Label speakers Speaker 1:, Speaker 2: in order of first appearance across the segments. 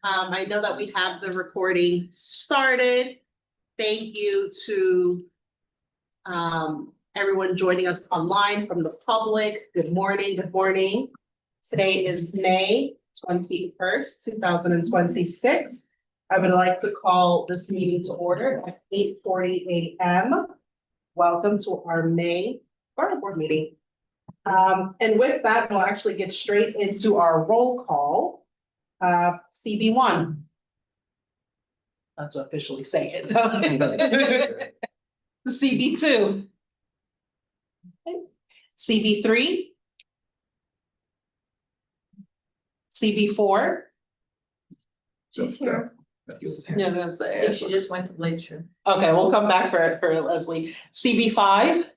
Speaker 1: I know that we have the recording started. Thank you to everyone joining us online from the public. Good morning, good morning. Today is May 21st, 2026. I would like to call this meeting to order at 8:40 a.m. Welcome to our May Borough Board meeting. And with that, we'll actually get straight into our roll call. CB1. Let's officially say it. CB2. CB3. CB4.
Speaker 2: She's here.
Speaker 1: Yeah, that's it.
Speaker 2: She just went to lecture.
Speaker 1: Okay, we'll come back for Leslie. CB5.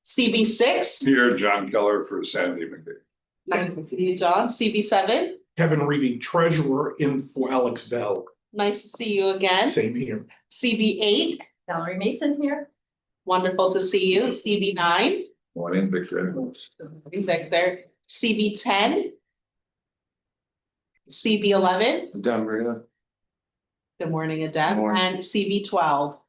Speaker 1: CB6.
Speaker 3: Here, John Keller for Sandy McDade.
Speaker 1: Nice to see you, John. CB7.
Speaker 4: Kevin Reading, treasurer in for Alex Bell.
Speaker 1: Nice to see you again.
Speaker 4: Same here.
Speaker 1: CB8.
Speaker 2: Valerie Mason here.
Speaker 1: Wonderful to see you. CB9.
Speaker 3: Morning, Victor.
Speaker 1: Victor. CB10. CB11.
Speaker 3: Denver.
Speaker 1: Good morning, Adele.
Speaker 3: Morning.
Speaker 1: And CB12.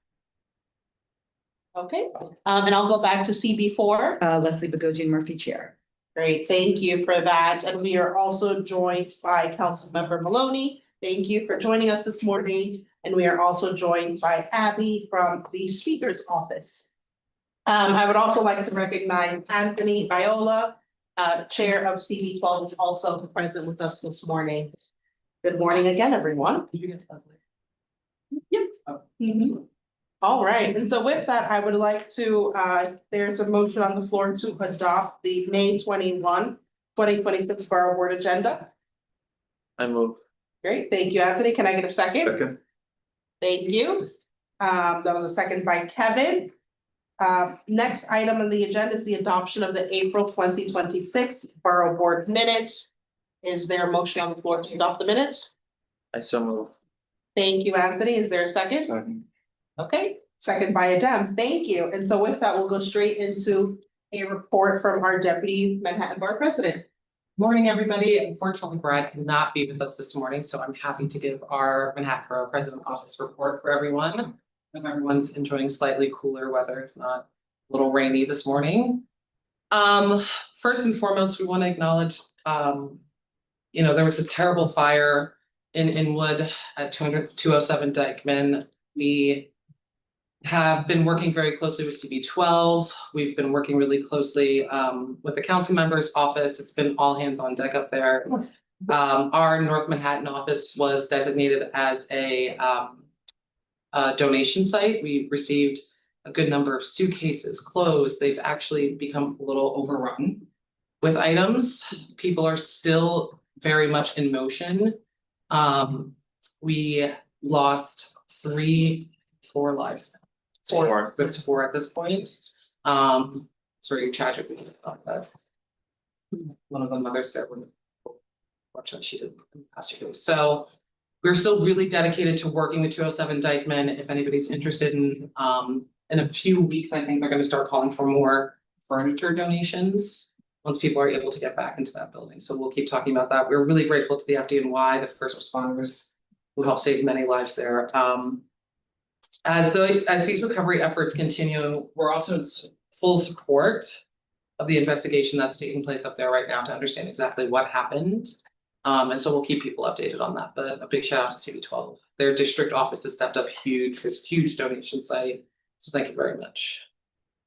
Speaker 1: Okay, and I'll go back to CB4.
Speaker 2: Leslie Bogosian Murphy Chair.
Speaker 1: Great, thank you for that. And we are also joined by Councilmember Maloney. Thank you for joining us this morning. And we are also joined by Abby from the Speaker's Office. I would also like to recognize Anthony Viola, Chair of CB12, is also present with us this morning. Good morning again, everyone. Yep. Mhm. All right, and so with that, I would like to, there's a motion on the floor to adopt the May 2026 Borough Board agenda.
Speaker 3: I move.
Speaker 1: Great, thank you, Anthony. Can I get a second?
Speaker 3: Second.
Speaker 1: Thank you. That was a second by Kevin. Next item on the agenda is the adoption of the April 2026 Borough Board minutes. Is there a motion on the floor to adopt the minutes?
Speaker 3: I so move.
Speaker 1: Thank you, Anthony. Is there a second?
Speaker 3: Second.
Speaker 1: Okay, second by Adem. Thank you. And so with that, we'll go straight into a report from our Deputy Manhattan Borough President.
Speaker 5: Morning, everybody. Unfortunately, Brad cannot be with us this morning, so I'm happy to give our Manhattan Borough President Office report for everyone. Hope everyone's enjoying slightly cooler weather, if not a little rainy this morning. First and foremost, we want to acknowledge, there was a terrible fire in Inwood at 207 Dykeman. We have been working very closely with CB12. We've been working really closely with the council member's office. It's been all hands on deck up there. Our North Manhattan office was designated as a donation site. We received a good number of suitcases, clothes. They've actually become a little overrun with items. People are still very much in motion. We lost 4 lives. Four. It's 4 at this point. Sorry, tragically about that. One of the mothers there, fortunately she didn't pass away. So we're still really dedicated to working with 207 Dykeman. If anybody's interested in a few weeks, I think they're going to start calling for more furniture donations once people are able to get back into that building. So we'll keep talking about that. We're really grateful to the FDNY, the first responders who helped save many lives there. As these recovery efforts continue, we're also in full support of the investigation that's taking place up there right now to understand exactly what happened. And so we'll keep people updated on that. But a big shout out to CB12. Their district office has stepped up huge, this huge donation site. So thank you very much.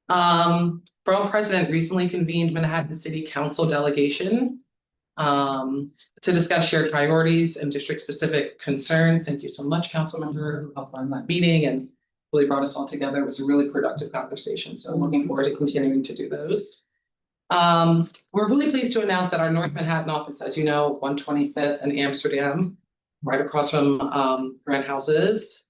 Speaker 5: Borough President recently convened Manhattan City Council delegation to discuss shared priorities and district specific concerns. Thank you so much, council member, who helped run that meeting and really brought us all together. It was a really productive conversation. So looking forward to continuing to do those. We're really pleased to announce that our North Manhattan office, as you know, 125th and Amsterdam, right across from Grand Houses.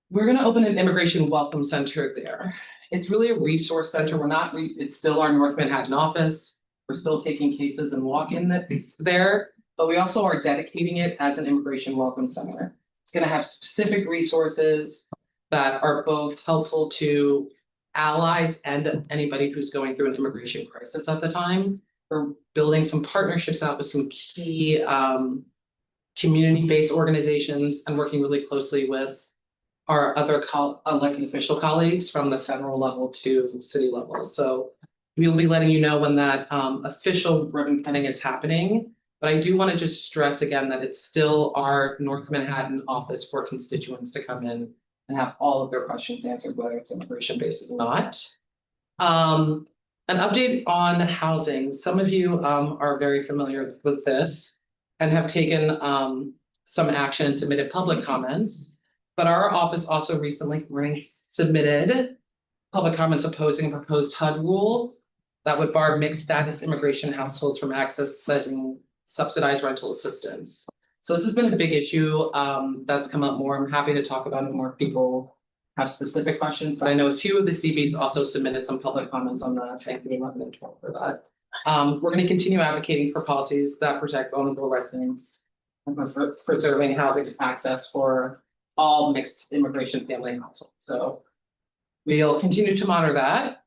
Speaker 5: We're going to open an immigration welcome center there. It's really a resource center. It's still our North Manhattan office. We're still taking cases and walk-in that's there, but we also are dedicating it as an immigration welcome center. It's going to have specific resources that are both helpful to allies and anybody who's going through an immigration crisis at the time. we're building some partnerships out with some key community-based organizations and working really closely with our other elected official colleagues from the federal level to city level. So we'll be letting you know when that official ribbon cutting is happening. But I do want to just stress again that it's still our North Manhattan office for constituents to come in and have all of their questions answered, whether it's immigration based or not. An update on housing. Some of you are very familiar with this and have taken some action and submitted public comments. But our office also recently submitted public comments opposing a proposed HUD rule that would bar mixed status immigration households from accessing subsidized rental assistance. So this has been a big issue that's come up more. I'm happy to talk about it more if people have specific questions, but I know a few of the CBs also submitted some public comments on that. Thank you, 11 and 12 for that. We're going to continue advocating for policies that protect vulnerable residents and preserving housing access for all mixed immigration family households. So we'll continue to monitor that.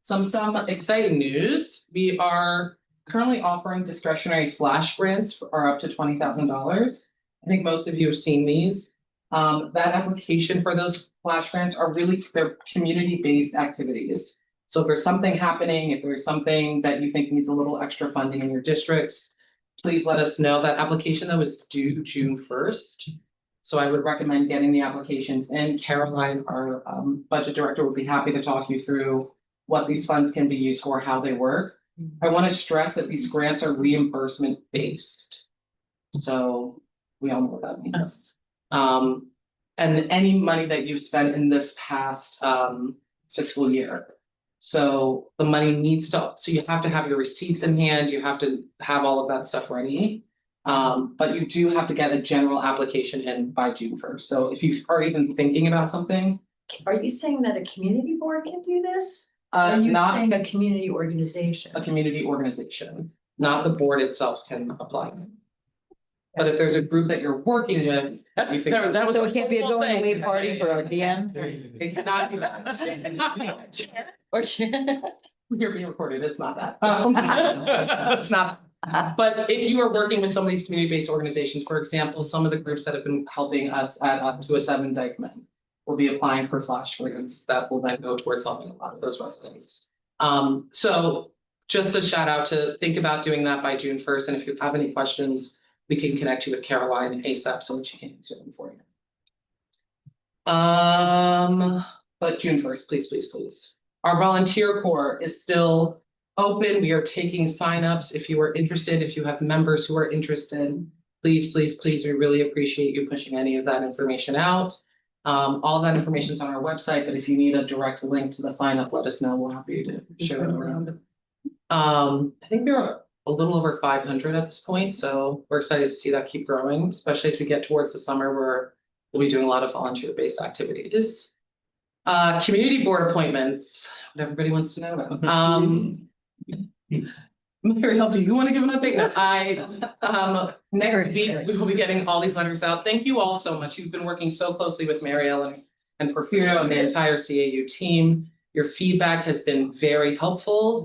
Speaker 5: Some exciting news. We are currently offering discretionary flash grants for up to $20,000. I think most of you have seen these. That application for those flash grants are really, they're community-based activities. So if there's something happening, if there's something that you think needs a little extra funding in your districts, please let us know. That application though is due June 1st. So I would recommend getting the applications in. Caroline, our budget director, would be happy to talk you through what these funds can be used for, how they work. I want to stress that these grants are reimbursement based. So we all know what that means. And any money that you've spent in this past fiscal year. So the money needs to, so you have to have your receipts in hand, you have to have all of that stuff ready. But you do have to get a general application in by June 1st. So if you are even thinking about something.
Speaker 2: Are you saying that a community board can do this? Or you
Speaker 5: Not
Speaker 2: saying a community organization?
Speaker 5: a community organization, not the board itself can apply. But if there's a group that you're working with, you think.
Speaker 6: That was. So it can't be a going away party for Dan?
Speaker 5: It cannot be that. It cannot be that.
Speaker 6: Or
Speaker 5: You're being recorded, it's not that. It's not. But if you are working with some of these community-based organizations, for example, some of the groups that have been helping us at 207 Dykeman will be applying for flash grants that will then go towards helping a lot of those residents. So just a shout out to think about doing that by June 1st. And if you have any questions, we can connect you with Caroline ASAP so that she can answer them for you. But June 1st, please, please, please. Our volunteer corps is still open. We are taking signups. If you are interested, if you have members who are interested, please, please, please, we really appreciate you pushing any of that information out. All that information is on our website, but if you need a direct link to the sign up, let us know. We're happy to share it around. I think we're a little over 500 at this point, so we're excited to see that keep growing, especially as we get towards the summer where we'll be doing a lot of volunteer-based activities. Community board appointments, what everybody wants to know about. Mariel, do you want to give an update? Next week, we will be getting all these letters out. Thank you all so much. You've been working so closely with Mariel and Porfirio and the entire CAU team. Your feedback has been very helpful.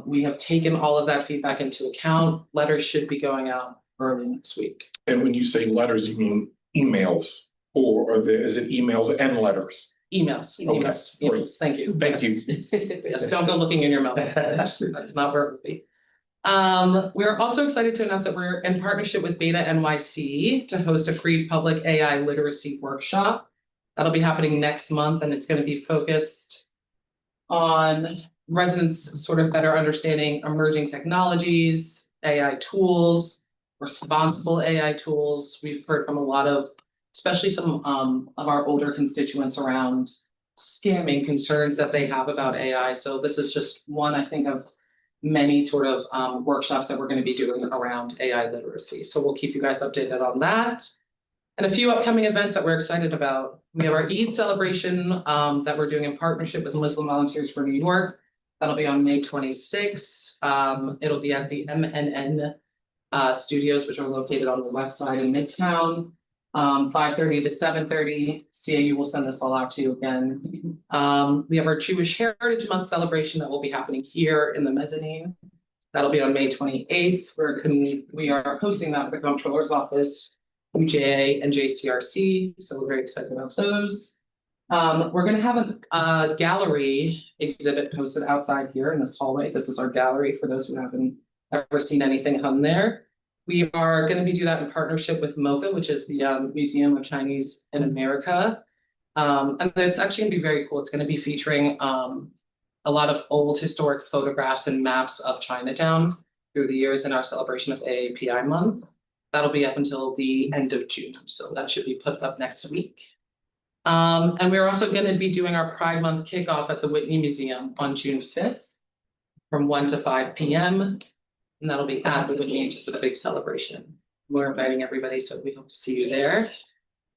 Speaker 5: We have taken all of that feedback into account. Letters should be going out early next week.
Speaker 4: And when you say letters, you mean emails or is it emails and letters?
Speaker 5: Emails,
Speaker 4: Okay,
Speaker 5: emails,
Speaker 4: great.
Speaker 5: emails. Thank you.
Speaker 4: Thank you.
Speaker 5: Yes, don't go looking in your mail. That's not where it would be. We're also excited to announce that we're in partnership with Beta NYC to host a free public AI literacy workshop. That'll be happening next month, and it's going to be focused on residents sort of better understanding emerging technologies, AI tools, responsible AI tools. We've heard from a lot of, especially some of our older constituents around scamming concerns that they have about AI. So this is just one, I think, of many sort of workshops that we're going to be doing around AI literacy. So we'll keep you guys updated on that. And a few upcoming events that we're excited about. We have our Eid celebration that we're doing in partnership with Muslim Volunteers for New York. That'll be on May 26th. It'll be at the MNN studios, which are located on the west side in Midtown. 5:30 to 7:30. CAU will send this all out to you again. We have our Jewish Heritage Month celebration that will be happening here in the mezzanine. That'll be on May 28th. We are hosting that with the Comptroller's Office, UJA and JCRC, so we're very excited about those. We're gonna have a gallery exhibit posted outside here in this hallway. This is our gallery for those who haven't ever seen anything hung there. We are gonna do that in partnership with MoCA, which is the Museum of Chinese in America. And it's actually gonna be very cool. It's gonna be featuring a lot of old historic photographs and maps of Chinatown through the years in our celebration of AAPI month. That'll be up until the end of June, so that should be put up next week. And we're also gonna be doing our Pride Month kickoff at the Whitney Museum on June 5th from 1 to 5 p.m. And that'll be at the Whitney, just a big celebration. We're inviting everybody, so we hope to see you there.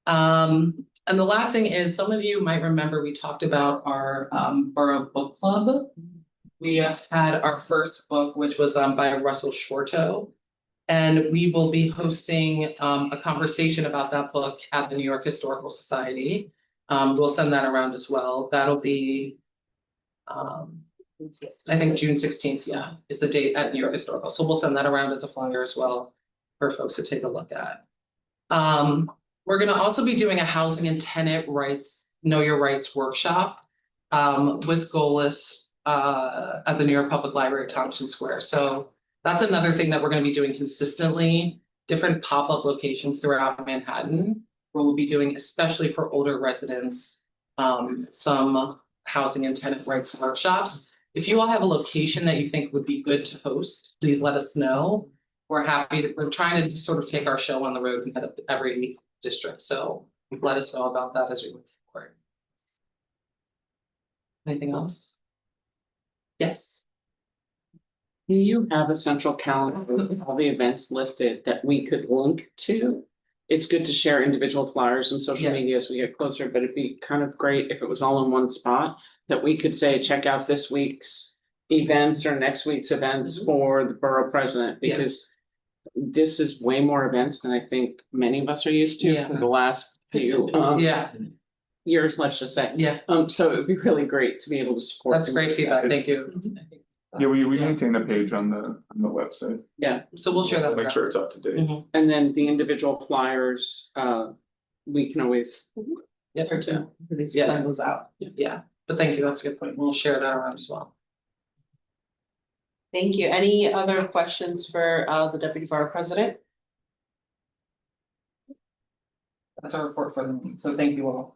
Speaker 5: And the last thing is, some of you might remember we talked about our Borough Book Club. We had our first book, which was by Russell Shorto. And we will be hosting a conversation about that book at the New York Historical Society. We'll send that around as well. That'll be I think June 16th, yeah, is the date at New York Historical. So we'll send that around as a flyer as well for folks to take a look at. We're gonna also be doing a housing and tenant rights, know your rights workshop with Golis at the New York Public Library at Tompkins Square. So that's another thing that we're gonna be doing consistently, different pop-up locations throughout Manhattan, where we'll be doing, especially for older residents, some housing and tenant rights workshops. If you all have a location that you think would be good to host, please let us know. We're trying to sort of take our show on the road and head up every district, so let us know about that as we move forward. Anything else? Yes.
Speaker 7: Do you have a central calendar with all the events listed that we could link to? It's good to share individual flyers and social
Speaker 5: Yeah.
Speaker 7: media as we get closer, but it'd be kind of great if it was all in one spot. That we could say, check out this week's events or next week's events for the borough president, because this is way more events than I think many of us are used to for the last few years, let's just say.
Speaker 5: Yeah,
Speaker 7: So it would be really great to be able to support.
Speaker 5: that's great feedback, thank you.
Speaker 3: Yeah, we maintain a page on the website.
Speaker 7: Yeah,
Speaker 5: So we'll share that.
Speaker 3: Make sure it's up to date.
Speaker 5: Mhm.
Speaker 7: and then the individual flyers, we can always.
Speaker 5: Yeah,
Speaker 2: Send those out.
Speaker 5: yeah, but thank you, that's a good point. We'll share that around as well.
Speaker 1: Thank you. Any other questions for the deputy borough president?
Speaker 5: That's our report for them, so thank you all.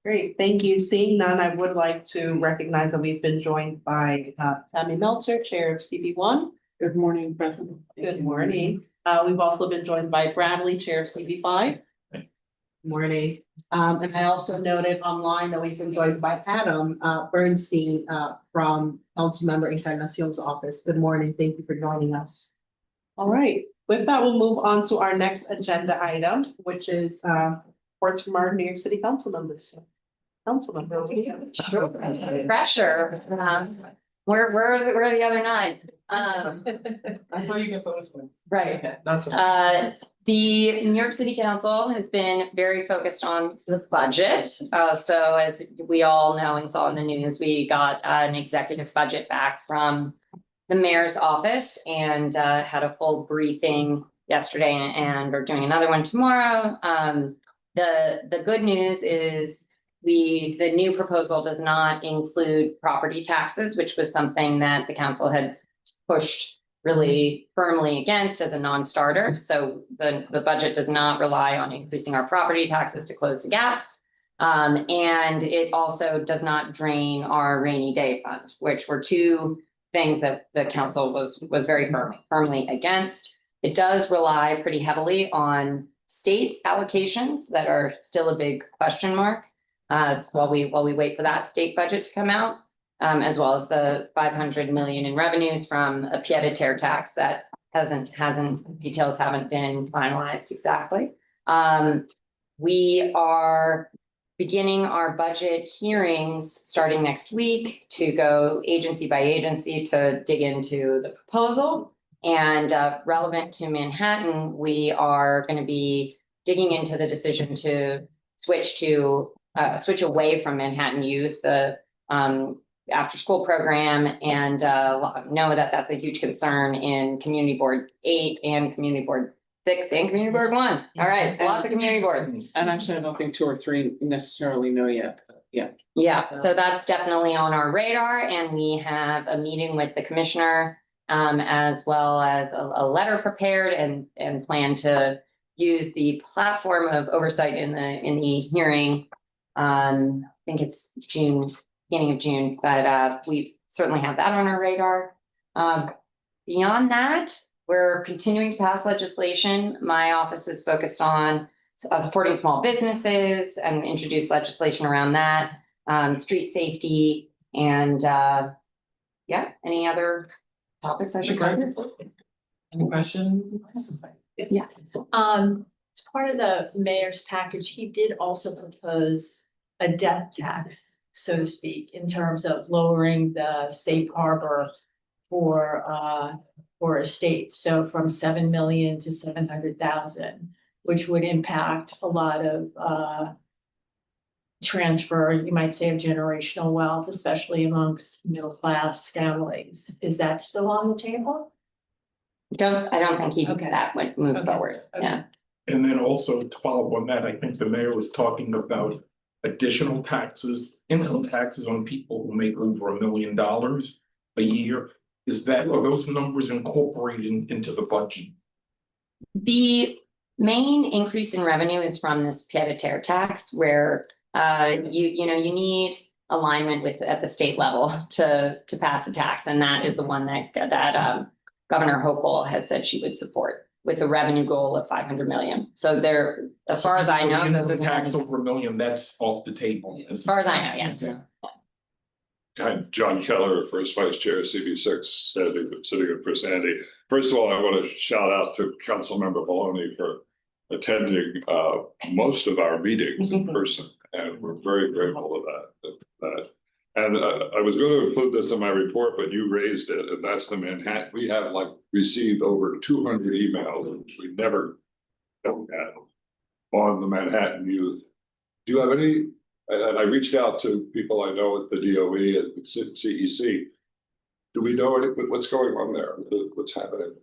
Speaker 1: Great, thank you. Seeing none, I would like to recognize that we've been joined by Tammy Meltzer, Chair of CB1.
Speaker 7: Good morning, President.
Speaker 1: Good morning. We've also been joined by Bradley, Chair of CB5. Morning. And I also noted online that we've been joined by Adam Bernstein from Councilmember Encarnacion's office. Good morning. Thank you for joining us. All right, with that, we'll move on to our next agenda item, which is reports from our New York City council members. Councilmember, what do you have?
Speaker 8: Pressure, we're the other night,
Speaker 5: That's why you get bonus points.
Speaker 8: right.
Speaker 5: Okay, that's.
Speaker 8: The New York City Council has been very focused on the budget. So as we all know and saw in the news, we got an executive budget back from the mayor's office and had a full briefing yesterday, and we're doing another one tomorrow. The good news is the new proposal does not include property taxes, which was something that the council had pushed really firmly against as a non-starter. So the budget does not rely on increasing our property taxes to close the gap. And it also does not drain our rainy day fund, which were two things that the council was very firmly against. It does rely pretty heavily on state allocations that are still a big question mark while we wait for that state budget to come out. As well as the 500 million in revenues from a pied-à-terre tax that details haven't been finalized exactly. We are beginning our budget hearings starting next week to go agency by agency to dig into the proposal. And relevant to Manhattan, we are going to be digging into the decision to switch away from Manhattan Youth, the after school program, and know that that's a huge concern in Community Board 8 and Community Board 6 and Community Board 1. All right, lots of community boards.
Speaker 7: And actually, I don't think 2 or 3 necessarily know yet.
Speaker 8: Yeah, so that's definitely on our radar, and we have a meeting with the commissioner, as well as a letter prepared and plan to use the platform of oversight in the hearing. I think it's June, beginning of June, but we certainly have that on our radar. Beyond that, we're continuing to pass legislation. My office is focused on supporting small businesses and introduce legislation around that, street safety, and yeah, any other topics I should cover?
Speaker 5: Any questions?
Speaker 2: Yeah. As part of the mayor's package, he did also propose a death tax, so to speak, in terms of lowering the safe harbor for estates. So from 7 million to 700,000, which would impact a lot of transfer, you might say, of generational wealth, especially amongst middle class families. Is that still on the table?
Speaker 8: I don't think
Speaker 2: Okay.
Speaker 8: that would move
Speaker 2: Okay.
Speaker 8: forward, yeah.
Speaker 4: And then also to follow on that, I think the mayor was talking about additional taxes, income taxes on people who make over $1 million a year. Are those numbers incorporated into the budget?
Speaker 8: The main increase in revenue is from this pied-à-terre tax, where you need alignment at the state level to pass a tax, and that is the one that Governor Hochul has said she would support, with the revenue goal of 500 million. So there, as far as I know, those are the
Speaker 4: Tax
Speaker 8: only,
Speaker 4: over $1 million, that's off the table.
Speaker 8: as far as I know, yes.
Speaker 9: Hi, John Keller, First Vice Chair, CB6, sitting in for Sandy. First of all, I want to shout out to Councilmember Maloney for attending most of our meetings in person, and we're very grateful of that. And I was going to include this in my report, but you raised it, and that's the Manhattan. We have received over 200 emails, which we never don't have, on the Manhattan youth. Do you have any? And I reached out to people I know at the DOE and CEC. Do we know what's going on there? What's happening?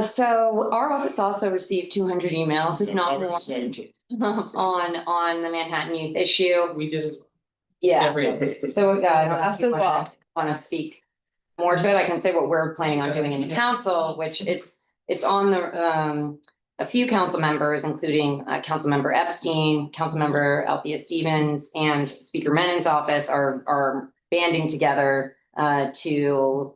Speaker 8: So our office also received 200 emails, if not more,
Speaker 9: More.
Speaker 8: on the Manhattan Youth issue.
Speaker 5: We did.
Speaker 8: Yeah,
Speaker 5: Every office.
Speaker 8: so us as well want to speak more to it. I can say what we're planning on doing in the council, which it's on the a few council members, including Councilmember Epstein, Councilmember Althea Stevens, and Speaker Menon's office are banding together to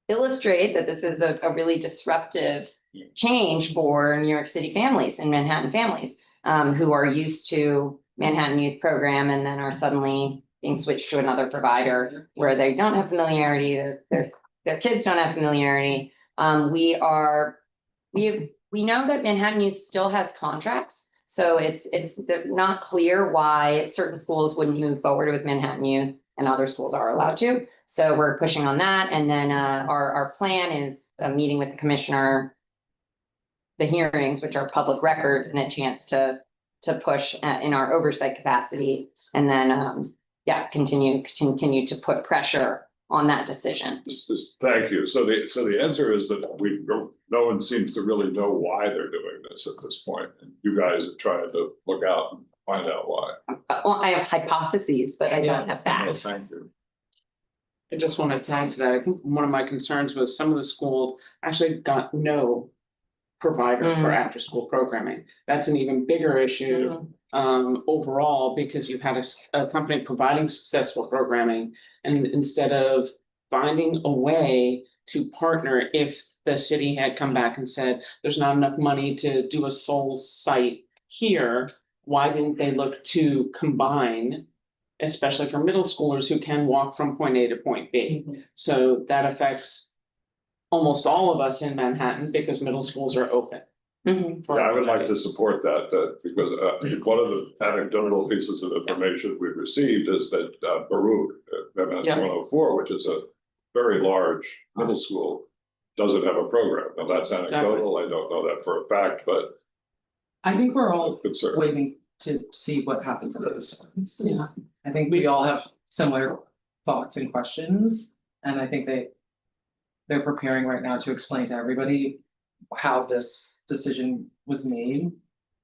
Speaker 8: illustrate that this is a really disruptive change for New York City families and Manhattan families who are used to Manhattan Youth Program and then are suddenly being switched to another provider where they don't have familiarity, their kids don't have familiarity. We know that Manhattan Youth still has contracts, so it's not clear why certain schools wouldn't move forward with Manhattan Youth and other schools are allowed to. So we're pushing on that, and then our plan is a meeting with the commissioner, the hearings, which are public record, and a chance to push in our oversight capacity, and then continue to put pressure on that decision.
Speaker 9: Thank you. So the answer is that no one seems to really know why they're doing this at this point. And you guys are trying to look out and find out why.
Speaker 8: I have hypotheses, but I don't have facts.
Speaker 9: Thank you.
Speaker 7: I just want to tag to that. I think one of my concerns was some of the schools actually got no provider for after school programming. That's an even bigger issue overall, because you've had a company providing successful programming, and instead of finding a way to partner, if the city had come back and said there's not enough money to do a sole site here, why didn't they look to combine, especially for middle schoolers who can walk from point A to point B? So that affects almost all of us in Manhattan because middle schools are open.
Speaker 9: Yeah, I would like to support that because one of the anecdotal pieces of information we've received is that Borough, MS 104, which is a very large middle school, doesn't have a program. Now that's anecdotal. I don't know that for a fact, but
Speaker 5: I think we're all
Speaker 9: concern.
Speaker 5: waiting to see what happens with those.
Speaker 1: Yeah.
Speaker 5: I think we all have similar thoughts and questions, and I think they're preparing right now to explain to everybody how this decision was made,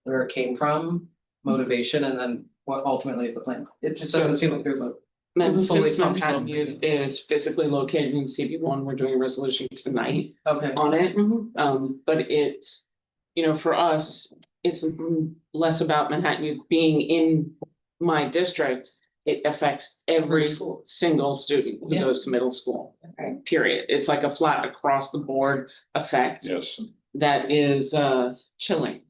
Speaker 5: where it came from, motivation, and then what ultimately is the plan. It just doesn't seem like there's a
Speaker 7: And
Speaker 5: fully
Speaker 7: since
Speaker 5: functional
Speaker 7: Manhattan is physically located in CB1, we're doing a resolution tonight
Speaker 5: okay.
Speaker 7: on it. But it's, you know, for us, it's less about Manhattan being in my district. It affects every single student who
Speaker 5: Yeah.
Speaker 7: goes to middle school, period. It's like a flat across the board effect
Speaker 9: Yes,
Speaker 7: that is chilling.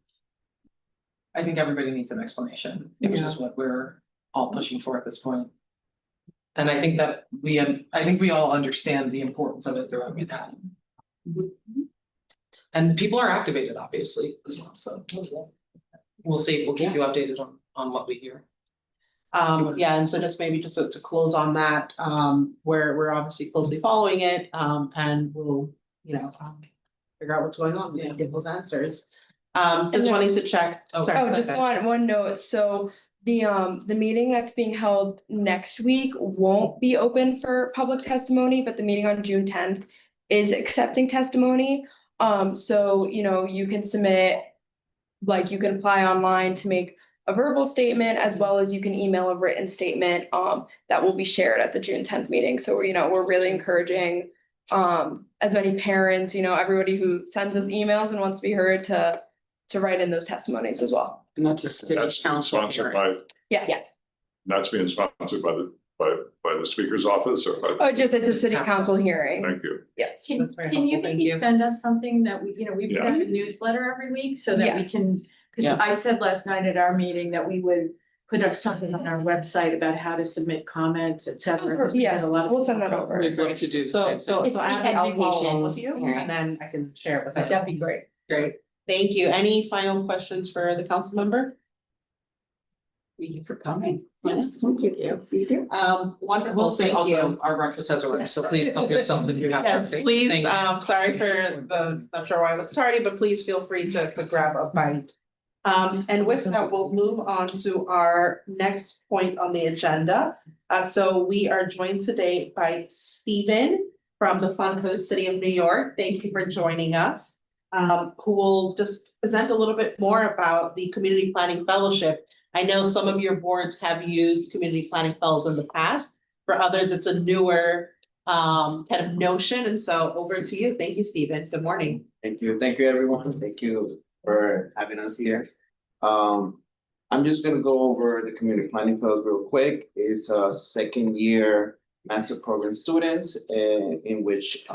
Speaker 5: I think everybody needs an explanation, which is what we're all pushing for at this point. And I think that I think we all understand the importance of it throughout Manhattan. And people are activated, obviously, as well, so. We'll see, we'll keep you updated on what we hear.
Speaker 1: Yeah, and so just maybe just to close on that, we're obviously closely following it, and we'll, figure out what's going on and get those answers. Just wanting to check, sorry.
Speaker 2: Oh,
Speaker 1: go
Speaker 2: just
Speaker 1: ahead.
Speaker 2: one note, so the meeting that's being held next week won't be open for public testimony, but the meeting on June 10th is accepting testimony. So, you can submit, like, you can apply online to make a verbal statement, as well as you can email a written statement, that will be shared at the June 10th meeting. So, we're really encouraging, as many parents, everybody who sends us emails and wants to be heard to write in those testimonies as well.
Speaker 7: And that's a city
Speaker 9: that's being
Speaker 7: council
Speaker 9: sponsored
Speaker 7: hearing.
Speaker 9: by,
Speaker 2: Yeah.
Speaker 9: that's being sponsored by the speaker's office or by.
Speaker 2: Oh, just it's a city council hearing.
Speaker 9: Thank you.
Speaker 2: Yes.
Speaker 1: That's very
Speaker 2: Can you
Speaker 1: helpful, thank
Speaker 2: maybe
Speaker 1: you.
Speaker 2: send us something that we put
Speaker 9: Yeah.
Speaker 2: out a newsletter every week so that we
Speaker 7: Yes.
Speaker 2: can, because
Speaker 7: Yeah.
Speaker 2: I said last night at our meeting that we would put up something on our website about how to submit comments, et cetera. because
Speaker 6: Yes,
Speaker 2: a lot of
Speaker 6: we'll send that
Speaker 2: people-
Speaker 6: over.
Speaker 7: We'd love to do that.
Speaker 1: So
Speaker 8: It's
Speaker 1: Abby, I'll follow
Speaker 8: education
Speaker 1: up with you
Speaker 8: hearing.
Speaker 1: and then I can share it with her.
Speaker 2: That'd be great.
Speaker 1: Great, thank you. Any final questions for the council member?
Speaker 5: Thank you for coming.
Speaker 2: Yes, thank you.
Speaker 1: Wonderful,
Speaker 5: We'll say
Speaker 1: thank you.
Speaker 5: also, our breakfast has arrived, so please help yourself if you have.
Speaker 1: Yes,
Speaker 5: to.
Speaker 1: please,
Speaker 5: Thank you.
Speaker 1: sorry for not sure why I was tardy, but please feel free to grab a bite. And with that, we'll move on to our next point on the agenda. So we are joined today by Stephen from the Fund for the City of New York. Thank you for joining us. Who will just present a little bit more about the Community Planning Fellowship. I know some of your boards have used Community Planning Fellows in the past. For others, it's a newer kind of notion. And so over to you. Thank you, Stephen. Good morning.
Speaker 10: Thank you, everyone, thank you for having us here. I'm just gonna go over the community planning fellows real quick. It's a second year master program students, in which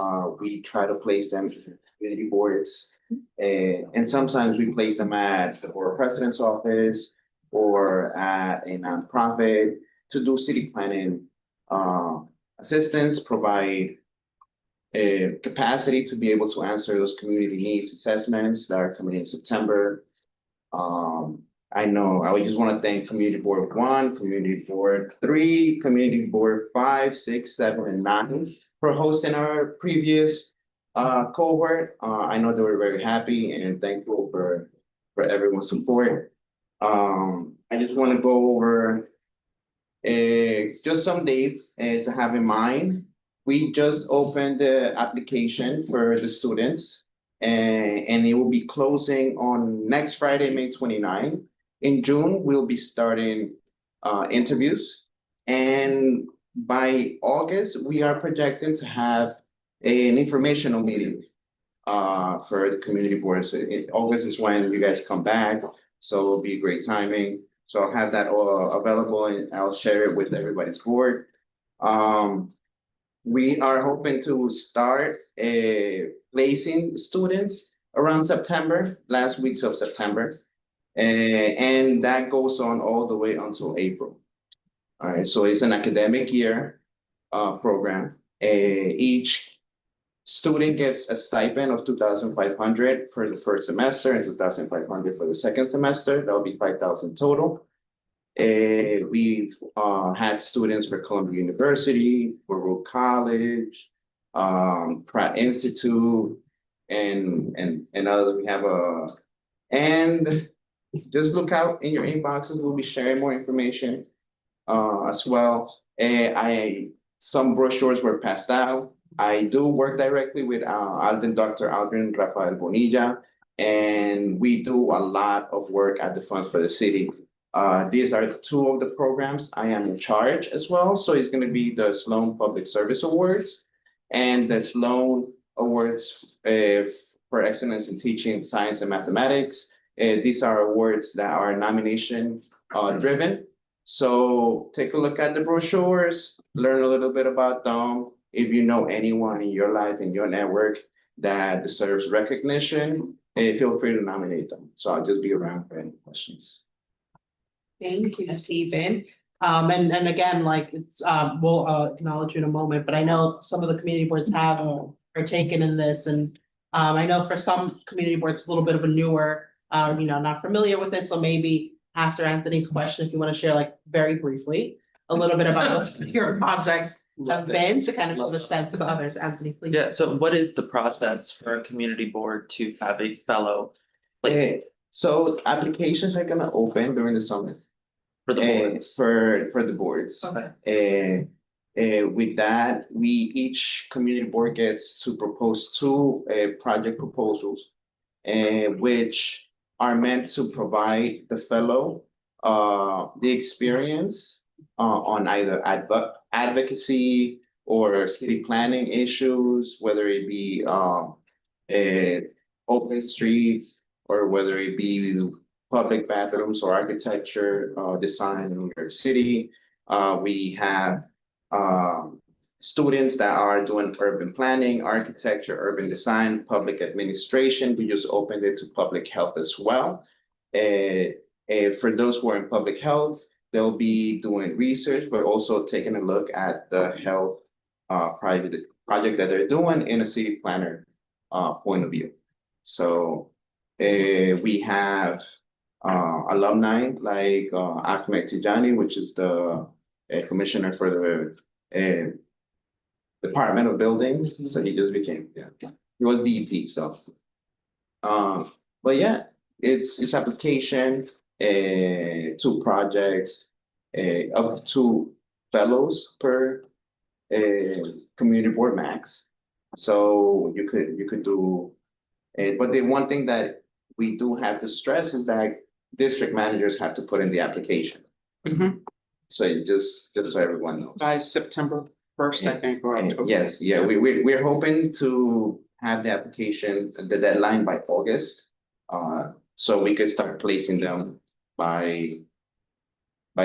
Speaker 10: we try to place them in community boards. And sometimes we place them at the Borough President's office or at a nonprofit to do city planning assistance, provide a capacity to be able to answer those community needs assessments that are coming in September. I know, I just want to thank Community Board 1, Community Board 3, Community Board 5, 6, 7, and 9 for hosting our previous cohort. I know they were very happy and thankful for everyone's support. I just want to go over just some dates to have in mind. We just opened the application for the students and it will be closing on next Friday, May 29. In June, we'll be starting interviews. And by August, we are projecting to have an informational meeting for the community boards. August is when you guys come back, so it'll be great timing. So I'll have that all available and I'll share it with everybody's board. We are hoping to start placing students around September, last weeks of September. And that goes on all the way until April. All right, so it's an academic year program. Each student gets a stipend of 2,500 for the first semester and 2,500 for the second semester. That'll be 5,000 total. We've had students for Columbia University, Borough College, Pratt Institute, and others. We have and just look out in your inboxes, we'll be sharing more information as well. Some brochures were passed out. I do work directly with Dr. Aldrin Rafael Bonilla, and we do a lot of work at the Funds for the City. These are two of the programs I am in charge as well. So it's going to be the Sloan Public Service Awards and the Sloan Awards for Excellence in Teaching Science and Mathematics. These are awards that are nomination driven. So take a look at the brochures, learn a little bit about them. If you know anyone in your life, in your network that deserves recognition, feel free to nominate them. So I'll just be around for any questions.
Speaker 1: Thank you, Stephen. And again, like it's, we'll acknowledge you in a moment, but I know some of the community boards have partaken in this. And I know for some community boards, it's a little bit of a newer, not familiar with it. So maybe after Anthony's question, if you want to share like very briefly, a little bit about what some of your projects have been to kind of give a sense to others. Anthony, please.
Speaker 11: Yeah, so what is the process for a community board to have a fellow? Like
Speaker 10: So applications are gonna open during the summer.
Speaker 11: for the boards?
Speaker 10: For the boards.
Speaker 11: Okay.
Speaker 10: With that, each community board gets to propose two project proposals. Which are meant to provide the fellow the experience on either advocacy or city planning issues, whether it be open streets or whether it be public bathrooms or architecture design in New York City. We have students that are doing urban planning, architecture, urban design, public administration. We just opened it to public health as well. For those who are in public health, they'll be doing research, but also taking a look at the health project that they're doing in a city planner point of view. So we have alumni like Ahmed Tijani, which is the commissioner for the Department of Buildings. So he just became, he was DEP, so. But yeah, it's application, 2 projects, up to 2 fellows per community board max. So you could do, but the one thing that we do have to stress is that district managers have to put in the application. So you just so everyone knows.
Speaker 7: By September 1st, I think, or October.
Speaker 10: Yes, yeah, we're hoping to have the application, the deadline by August. So we could start placing them by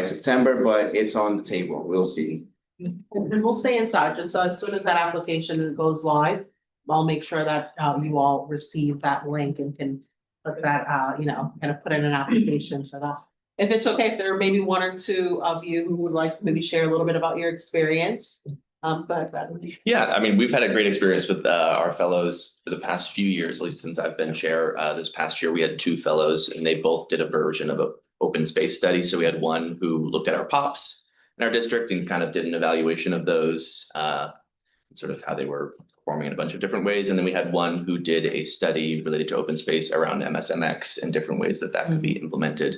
Speaker 10: September, but it's on the table, we'll see.
Speaker 1: And we'll stay in touch. And so as soon as that application goes live, I'll make sure that you all receive that link and can put that, kind of put in an application for that. If it's okay, if there are maybe 1 or 2 of you who would like to maybe share a little bit about your experience. Go ahead, Bradley.
Speaker 12: Yeah, I mean, we've had a great experience with our fellows for the past few years, at least since I've been chair. This past year, we had 2 fellows and they both did a version of an open space study. So we had one who looked at our POPs in our district and kind of did an evaluation of those, sort of how they were performing in a bunch of different ways. And then we had one who did a study related to open space around MSMX and different ways that could be implemented.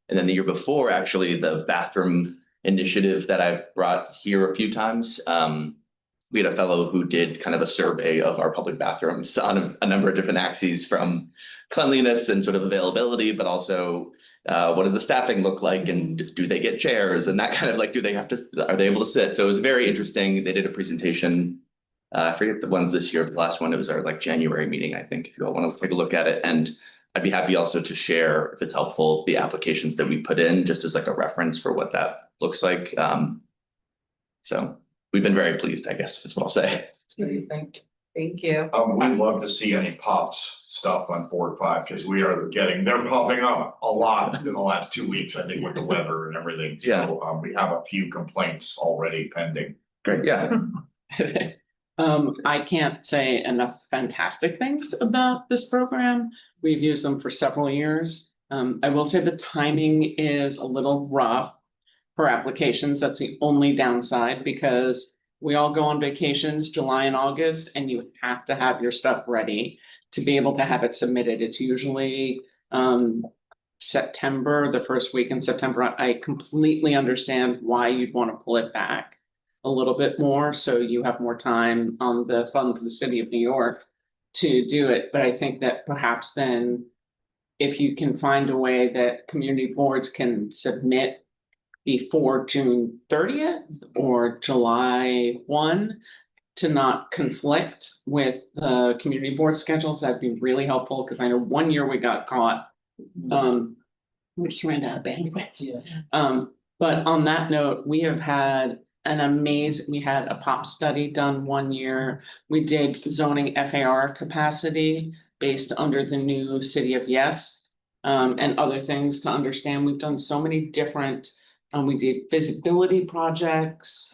Speaker 12: And then the year before, actually, the bathroom initiative that I brought here a few times, we had a fellow who did kind of a survey of our public bathrooms on a number of different axes, from cleanliness and sort of availability, but also what does the staffing look like, and do they get chairs, and that kind of like, are they able to sit? So it was very interesting. They did a presentation. I forget the ones this year, the last one, it was our like January meeting, I think, if you all want to take a look at it. And I'd be happy also to share, if it's helpful, the applications that we put in, just as like a reference for what that looks like. So we've been very pleased, I guess, that's what I'll say.
Speaker 1: Thank you.
Speaker 13: We'd love to see any pops stuff on Board 5, because they're popping up a lot in the last 2 weeks, I think, with the weather and everything. So we have a few complaints already pending.
Speaker 12: Great, yeah.
Speaker 7: I can't say enough fantastic things about this program. We've used them for several years. I will say the timing is a little rough for applications. That's the only downside, because we all go on vacations July and August, and you have to have your stuff ready to be able to have it submitted. It's usually September, the first week in September, I completely understand why you'd want to pull it back a little bit more, so you have more time on the fund for the city of New York to do it, but I think that perhaps then if you can find a way that community boards can submit before June 30th or July 1 to not conflict with the community board schedules, that'd be really helpful, because I know one year we got caught. We just ran out of bandwidth.
Speaker 5: Yeah.
Speaker 7: But on that note, we have had we had a pop study done one year. We did zoning FAR capacity based under the new City of Yes. And other things to understand. We've done so many different, we did visibility projects.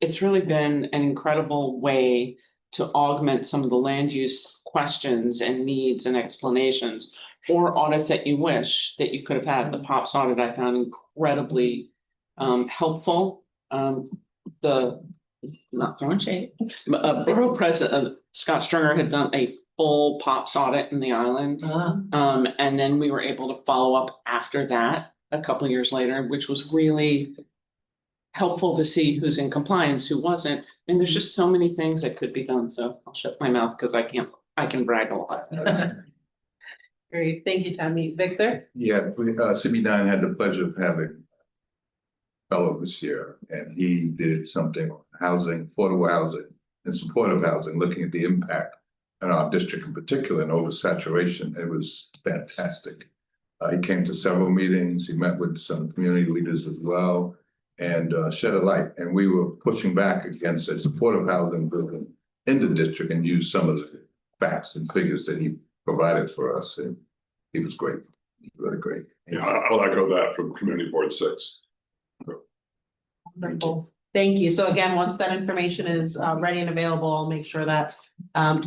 Speaker 7: It's really been an incredible way to augment some of the land use questions and needs and explanations, or audits that you wish that you could have had. The POPs audit I found incredibly helpful. Not throwing shade, Borough President Scott Stringer had done a full POPs audit in the island. And then we were able to follow up after that a couple of years later, which was really helpful to see who's in compliance, who wasn't. And there's just so many things that could be done. So I'll shut my mouth because I can brag a lot.
Speaker 1: Great, thank you, Tammy. Victor?
Speaker 14: Yeah, CB9 had the pleasure of having a fellow this year, and he did something on housing, affordable housing and supportive housing, looking at the impact in our district in particular and oversaturation. It was fantastic. He came to several meetings, he met with some community leaders as well, and shed a light. And we were pushing back against a supportive housing building in the district and used some of the facts and figures that he provided for us. And he was great, really great.
Speaker 9: Yeah, I'll echo that from Community Board 6.
Speaker 1: Wonderful. Thank you. So again, once that information is ready and available, I'll make sure that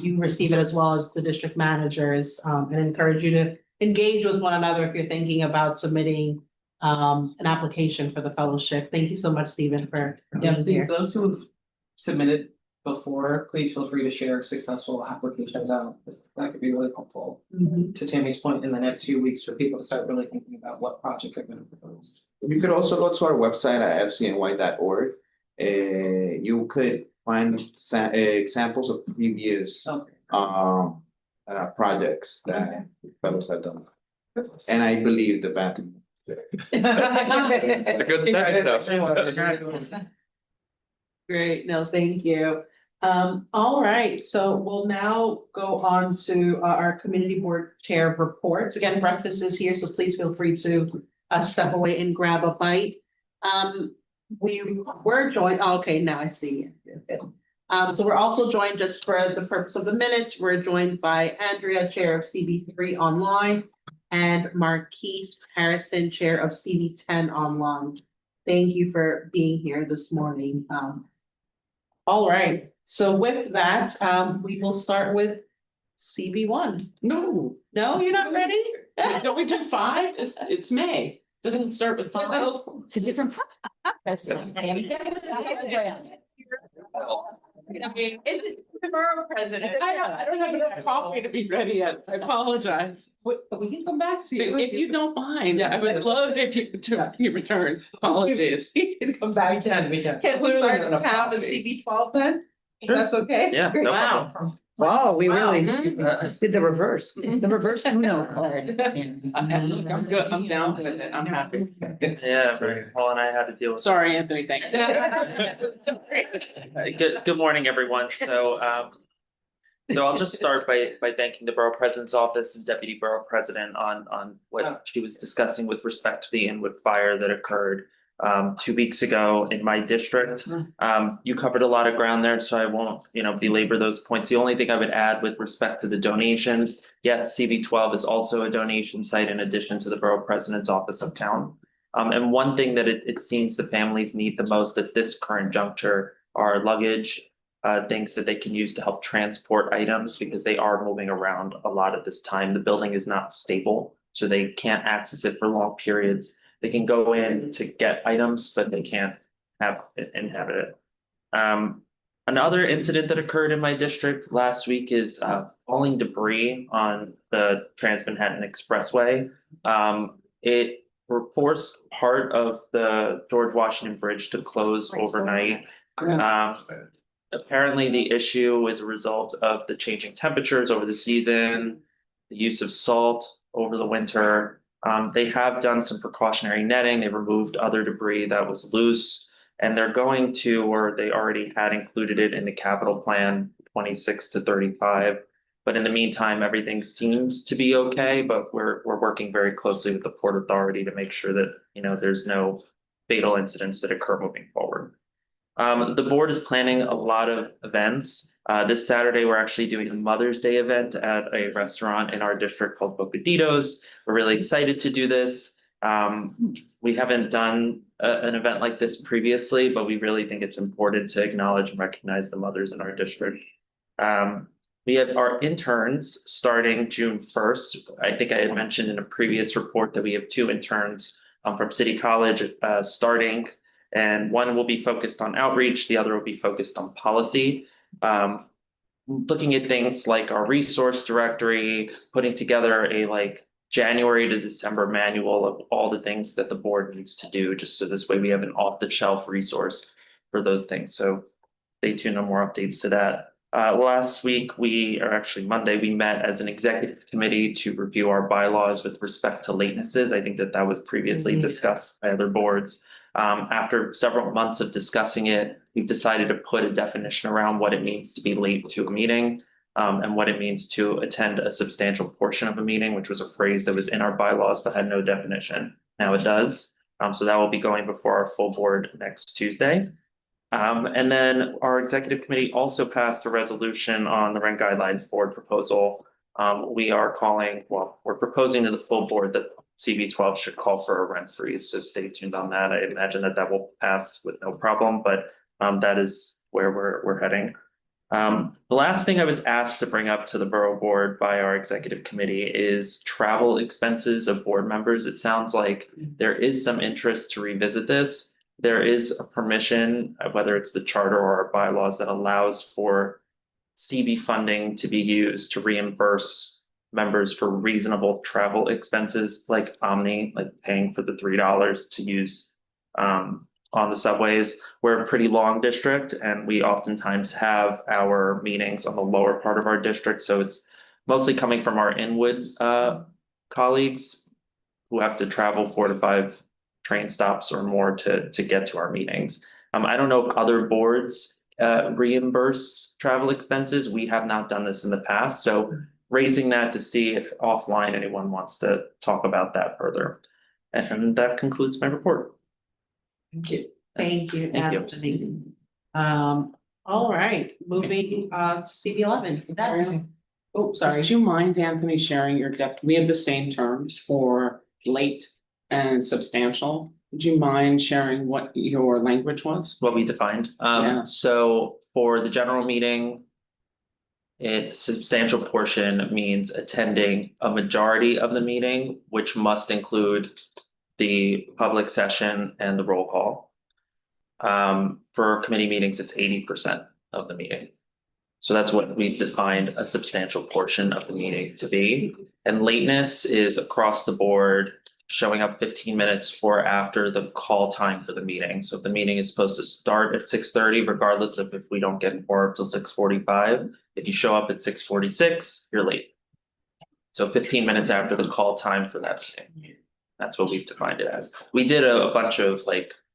Speaker 1: you receive it as well as the district managers, and encourage you to engage with one another if you're thinking about submitting an application for the fellowship. Thank you so much, Stephen, for
Speaker 5: Yeah,
Speaker 1: being
Speaker 5: please,
Speaker 1: here.
Speaker 5: those who have submitted before, please feel free to share successful applications out. That could be really helpful. To Tammy's point, in the next few weeks for people to start really thinking about what project they're going to propose.
Speaker 10: You could also go to our website at fcny.org. You could find examples of previous projects that fellows have done. And I believe the bathroom.
Speaker 12: It's a good start, though.
Speaker 1: Great, no, thank you. All right, so we'll now go on to our community board chair reports. Again, breakfast is here, so please feel free to step away and grab a bite. We were joined, okay, now I see you. So we're also joined, just for the purpose of the minutes, we're joined by Andrea, Chair of CB3 Online, and Marquise Harrison, Chair of CB10 Online. Thank you for being here this morning. All right, so with that, we will start with CB1.
Speaker 7: No,
Speaker 1: you're not ready?
Speaker 7: don't we do 5? It's May. Doesn't it start with 5?
Speaker 6: It's a different.
Speaker 2: It's the borough president.
Speaker 7: I don't have enough coffee to be ready yet. I apologize.
Speaker 1: But we can come back to you.
Speaker 7: If you don't mind, I would love if you return. Apologies.
Speaker 1: We can come back.
Speaker 5: We can.
Speaker 1: Can we start in town to CB12 then? If that's okay?
Speaker 11: Yeah, no problem.
Speaker 6: Wow, we really
Speaker 5: Wow.
Speaker 6: did the reverse, the reverse Uno card.
Speaker 7: I'm good. I'm down with it. I'm happy.
Speaker 11: Yeah, Paul and I had to deal with.
Speaker 7: Sorry, Anthony. Thank you.
Speaker 11: Good morning, everyone. So I'll just start by thanking the Borough President's Office and Deputy Borough President on what she was discussing with respect to the Inwood fire that occurred 2 weeks ago in my district. You covered a lot of ground there, so I won't, belabor those points. The only thing I would add with respect to the donations, yes, CB12 is also a donation site in addition to the Borough President's Office of Town. And one thing that it seems the families need the most at this current juncture are luggage, things that they can use to help transport items, because they are moving around a lot at this time. The building is not stable, so they can't access it for long periods. They can go in to get items, but they can't inhabit it. Another incident that occurred in my district last week is falling debris on the Trans Manhattan Expressway. It forced part of the George Washington Bridge to close overnight. Apparently the issue is a result of the changing temperatures over the season, the use of salt over the winter. They have done some precautionary netting, they removed other debris that was loose. And they're going to, or they already had included it in the capital plan 26 to 35. But in the meantime, everything seems to be okay, but we're working very closely with the Port Authority to make sure that, there's no fatal incidents that occur moving forward. The board is planning a lot of events. This Saturday, we're actually doing a Mother's Day event at a restaurant in our district called Bocaditos. We're really excited to do this. We haven't done an event like this previously, but we really think it's important to acknowledge and recognize the mothers in our district. We have our interns starting June 1st. I think I had mentioned in a previous report that we have 2 interns from City College starting, and one will be focused on outreach, the other will be focused on policy. Looking at things like our resource directory, putting together a January to December manual of all the things that the board needs to do, just so this way we have an off-the-shelf resource for those things. So stay tuned on more updates to that. Last week, Monday, we met as an executive committee to review our bylaws with respect to latenesses. I think that was previously discussed by other boards. After several months of discussing it, we've decided to put a definition around what it means to be late to a meeting, and what it means to attend a substantial portion of a meeting, which was a phrase that was in our bylaws but had no definition. Now it does. So that will be going before our full board next Tuesday. And then our executive committee also passed a resolution on the rent guidelines board proposal. We're proposing to the full board that CB12 should call for a rent freeze, so stay tuned on that. I imagine that will pass with no problem, but that is where we're heading. The last thing I was asked to bring up to the borough board by our executive committee is travel expenses of board members. It sounds like there is some interest to revisit this. There is a permission, whether it's the charter or our bylaws, that allows for CB funding to be used to reimburse members for reasonable travel expenses like Omni, like paying for the $3 to use on the subways. We're a pretty long district and we oftentimes have our meetings on the lower part of our district. So it's mostly coming from our Inwood colleagues who have to travel 4 to 5 train stops or more to get to our meetings. I don't know if other boards reimburse travel expenses. We have not done this in the past, so raising that to see if offline anyone wants to talk about that further. And that concludes my report.
Speaker 1: Thank you. Thank you,
Speaker 11: Thank you.
Speaker 1: Anthony. All right, moving to CB11. Oh, sorry.
Speaker 7: Would you mind, Anthony, sharing your we have the same terms for late and substantial. Would you mind sharing what your language was?
Speaker 11: What we defined.
Speaker 7: Yeah.
Speaker 11: So for the general meeting, substantial portion means attending a majority of the meeting, which must include the public session and the roll call. For committee meetings, it's 80% of the meeting. So that's what we've defined a substantial portion of the meeting to be. And lateness is across the board, showing up 15 minutes or after the call time for the meeting. So if the meeting is supposed to start at 6:30, regardless of if we don't get informed till 6:45, if you show up at 6:46, you're late. So 15 minutes after the call time for that meeting. That's what we've defined it as. We did a bunch of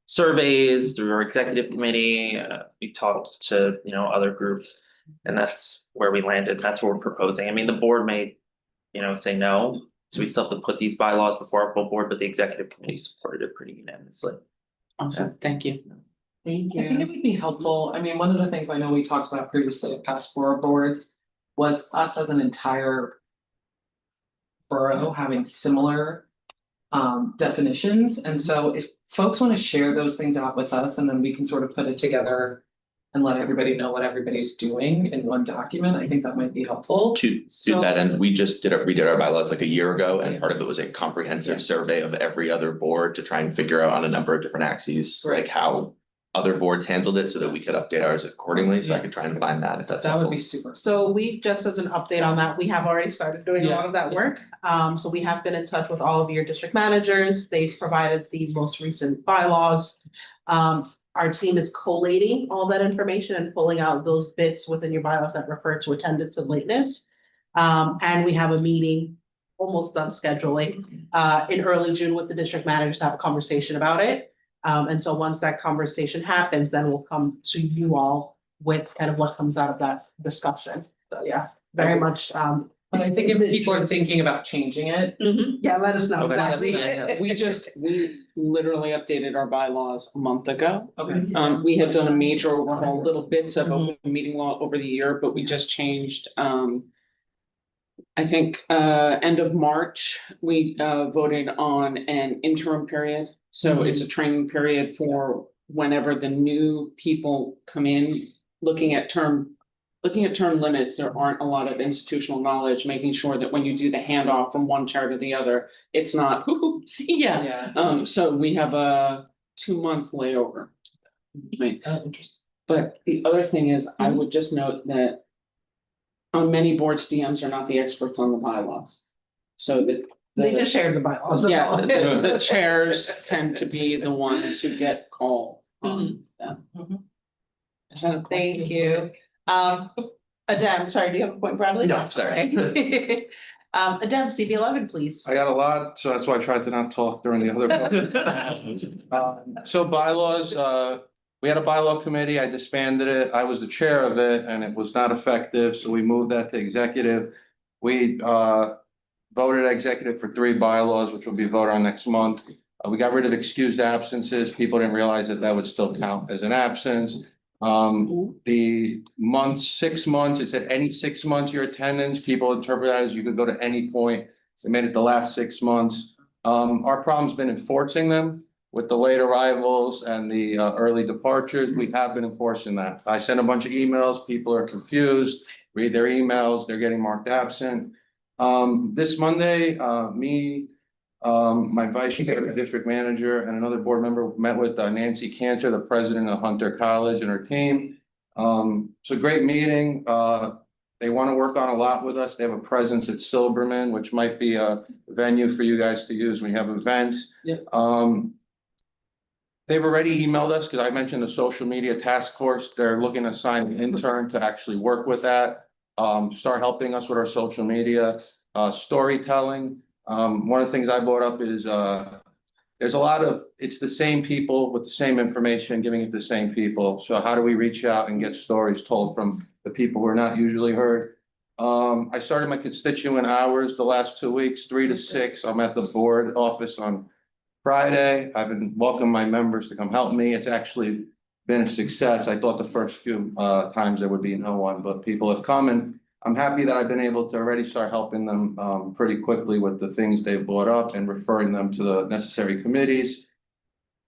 Speaker 11: surveys through our executive committee. We talked to other groups, and that's where we landed. That's what we're proposing. I mean, the board may say no. So we still have to put these bylaws before our full board, but the executive committee supported it pretty unanimously.
Speaker 7: Awesome, thank you.
Speaker 1: Thank
Speaker 5: I think it would be helpful, I mean, one of the things I know we talked about previously at past borough boards was us as an entire borough having similar definitions, and so if folks want to share those things out with us, and then we can sort of put it together and let everybody know what everybody's doing in one document, I think that might be helpful.
Speaker 12: To do that, and we just redid our bylaws a year ago, and part of it was a comprehensive survey of every other board to try and figure out on a number of different axes, how other boards handled it so that we could update ours accordingly, so I could try and find that if that's
Speaker 5: That would
Speaker 12: helpful.
Speaker 5: be super.
Speaker 1: So we, just as an update on that, we have already started doing a lot of that work. So we have been in touch with all of your district managers. They've provided the most recent bylaws. Our team is collating all that information and pulling out those bits within your bylaws that refer to attendance and lateness. And we have a meeting almost done scheduling in early June with the district managers to have a conversation about it. And so once that conversation happens, then we'll come to you all with kind of what comes out of that discussion. So yeah, very much,
Speaker 5: But I think if people are thinking about changing it.
Speaker 1: yeah, let us know.
Speaker 11: Okay, that's
Speaker 1: Exactly.
Speaker 7: We literally updated our bylaws a month ago.
Speaker 5: Okay.
Speaker 7: We had done a major overhaul, little bits of open meeting law over the year, but we just changed, I think, end of March, we voted on an interim period. So it's a training period for whenever the new people come in, looking at term limits, there aren't a lot of institutional knowledge, making sure that when you do the handoff from one chair to the other, it's not, see ya.
Speaker 5: Yeah.
Speaker 7: So we have a 2-month layover. Right.
Speaker 5: Oh, interesting.
Speaker 7: But the other thing is, I would just note that on many boards, DMs are not the experts on the bylaws. So that
Speaker 1: They just shared the bylaws.
Speaker 7: yeah, the chairs tend to be the ones who get called on them. Is that a question?
Speaker 1: Thank you. Adem, sorry, do you have a point, Bradley?
Speaker 12: No, sorry.
Speaker 1: Okay. Adem, CV11, please.
Speaker 15: I got a lot, so that's why I tried to not talk during the other. So bylaws, we had a bylaw committee, I disbanded it, I was the chair of it, and it was not effective, so we moved that to executive. We voted executive for 3 bylaws, which will be voted on next month. We got rid of excused absences, people didn't realize that that would still count as an absence. The month, 6 months, it said any 6 months your attendance, people interpret that as you could go to any point. They made it the last 6 months. Our problem's been enforcing them with the late arrivals and the early departures. We have been enforcing that. I sent a bunch of emails, people are confused, read their emails, they're getting marked absent. This Monday, me, my vice chair, district manager, and another board member met with Nancy Cantor, the president of Hunter College, and her team. It's a great meeting. They want to work on a lot with us. They have a presence at Silberman, which might be a venue for you guys to use when you have events.
Speaker 5: Yep.
Speaker 15: They've already emailed us because I mentioned the social media task force. They're looking to assign an intern to actually work with that. Start helping us with our social media, storytelling. One of the things I brought up is there's a lot of, it's the same people with the same information, giving it to the same people. So how do we reach out and get stories told from the people who are not usually heard? I started my constituent hours the last 2 weeks, 3 to 6. I'm at the board office on Friday. I've been welcoming my members to come help me. It's actually been a success. I thought the first few times there would be no one, but people have come, and I'm happy that I've been able to already start helping them pretty quickly with the things they've brought up and referring them to the necessary committees.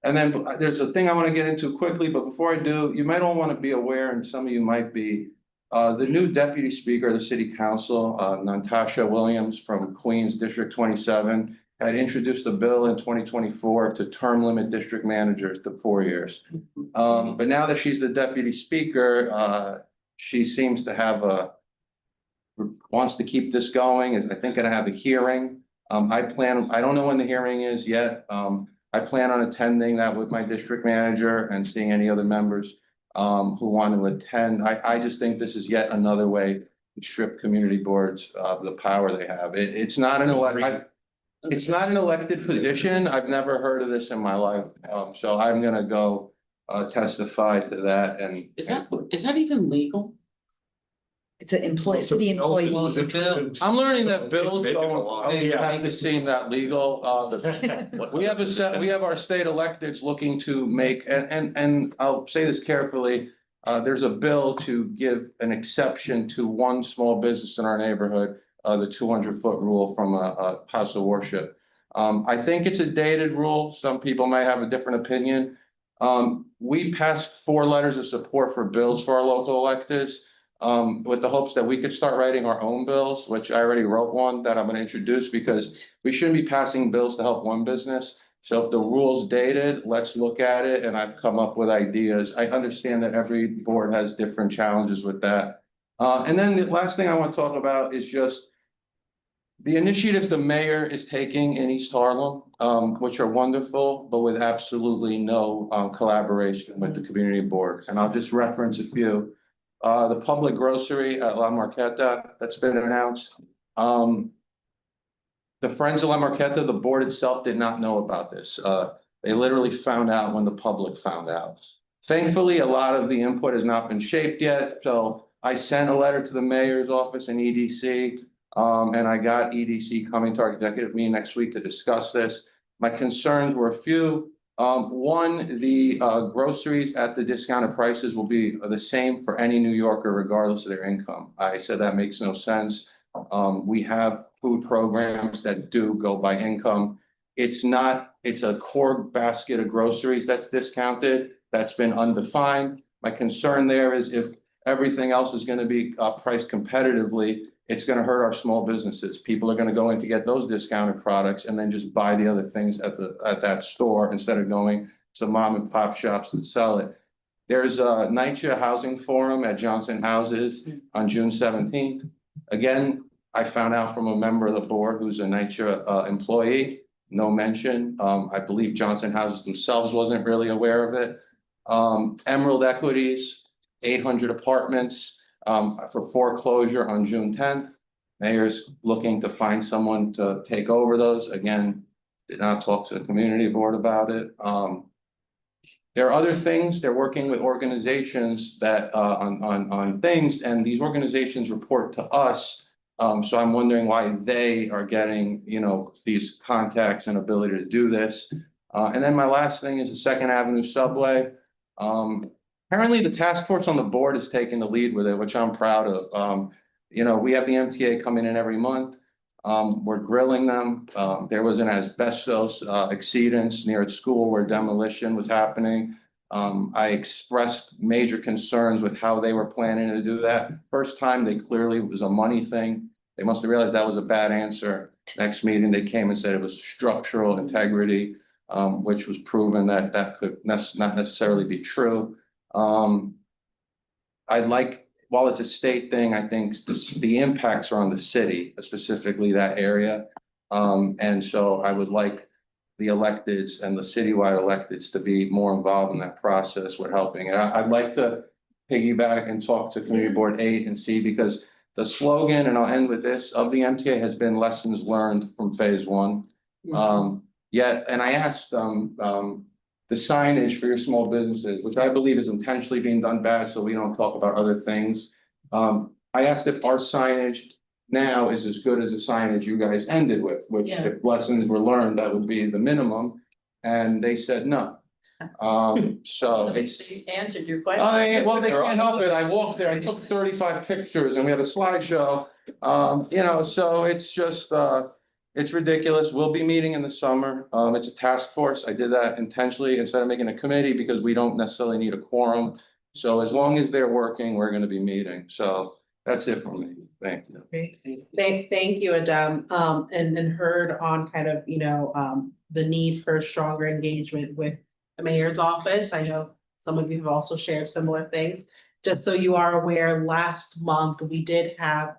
Speaker 15: And then there's a thing I want to get into quickly, but before I do, you might all want to be aware, and some of you might be, the new deputy speaker of the city council, Natasha Williams from Queens District 27, had introduced a bill in 2024 to term limit district managers to 4 years. But now that she's the deputy speaker, she seems to have wants to keep this going, is I think gonna have a hearing. I don't know when the hearing is yet. I plan on attending that with my district manager and seeing any other members who want to attend. I just think this is yet another way to strip community boards of the power they have. It's not an elected position. I've never heard of this in my life. So I'm gonna go testify to that. And
Speaker 7: Is that even legal?
Speaker 6: It's an employee, city employee.
Speaker 5: Well, it's a bill.
Speaker 15: I'm learning that bills
Speaker 9: Making a
Speaker 15: don't
Speaker 9: law.
Speaker 15: have to seem that legal. We have our state electeds looking to make, and I'll say this carefully. There's a bill to give an exception to one small business in our neighborhood, the 200-foot rule from a house of worship. I think it's a dated rule. Some people may have a different opinion. We passed 4 letters of support for bills for our local electeds, with the hopes that we could start writing our own bills, which I already wrote one that I'm going to introduce, because we shouldn't be passing bills to help one business So if the rule's dated, let's look at it, and I've come up with ideas. I understand that every board has different challenges with that. And then the last thing I want to talk about is just the initiatives the mayor is taking in East Harlem, which are wonderful, but with absolutely no collaboration with the community board. And I'll just reference a few. The public grocery at La Marqueta, that's been announced. The Friends of La Marqueta, the board itself did not know about this. They literally found out when the public found out. Thankfully, a lot of the input has not been shaped yet, so I sent a letter to the mayor's office and EDC. And I got EDC coming to our executive meeting next week to discuss this. My concerns were a few. One, the groceries at the discounted prices will be the same for any New Yorker regardless of their income. I said that makes no sense. We have food programs that do go by income. It's a core basket of groceries that's discounted. That's been undefined. My concern there is if everything else is going to be priced competitively, it's going to hurt our small businesses. People are going to go in to get those discounted products and then just buy the other things at that store instead of going to mom and pop shops that sell it. There's a NYCHA housing forum at Johnson Houses on June 17th. Again, I found out from a member of the board who's a NYCHA employee, no mention. I believe Johnson Houses themselves wasn't really aware of it. Emerald Equities, 800 apartments for foreclosure on June 10th. Mayor's looking to find someone to take over those. Again, did not talk to the community board about it. There are other things. They're working with organizations that on things, and these organizations report to us. So I'm wondering why they are getting, these contacts and ability to do this. And then my last thing is the Second Avenue subway. Apparently the task force on the board is taking the lead with it, which I'm proud of. We have the MTA coming in every month. We're grilling them. There was an asbestos exceedance near its school where demolition was happening. I expressed major concerns with how they were planning to do that. First time, they clearly was a money thing. They must have realized that was a bad answer. Next meeting, they came and said it was structural integrity, which was proven that could not necessarily be true. While it's a state thing, I think the impacts are on the city, specifically that area. And so I would like the electeds and the citywide electeds to be more involved in that process with helping. And I'd like to piggyback and talk to Community Board 8 and see, because the slogan, and I'll end with this, of the MTA has been lessons learned from phase one. And I asked the signage for your small businesses, which I believe is intentionally being done bad, so we don't talk about other things. I asked if our signage now is as good as the signage you guys ended with, which if lessons were learned, that would be the minimum. And they said no. So it's.
Speaker 2: They answered your question.
Speaker 15: Well, they can't help it. I walked there, I took 35 pictures and we had a slideshow. So it's just, it's ridiculous. We'll be meeting in the summer. It's a task force. I did that intentionally instead of making a committee because we don't necessarily need a quorum. So as long as they're working, we're gonna be meeting. So that's it for me. Thank you.
Speaker 1: Thank you, Adam, and heard on kind of, the need for stronger engagement with the mayor's office. I know some of you have also shared similar things. Just so you are aware, last month we did have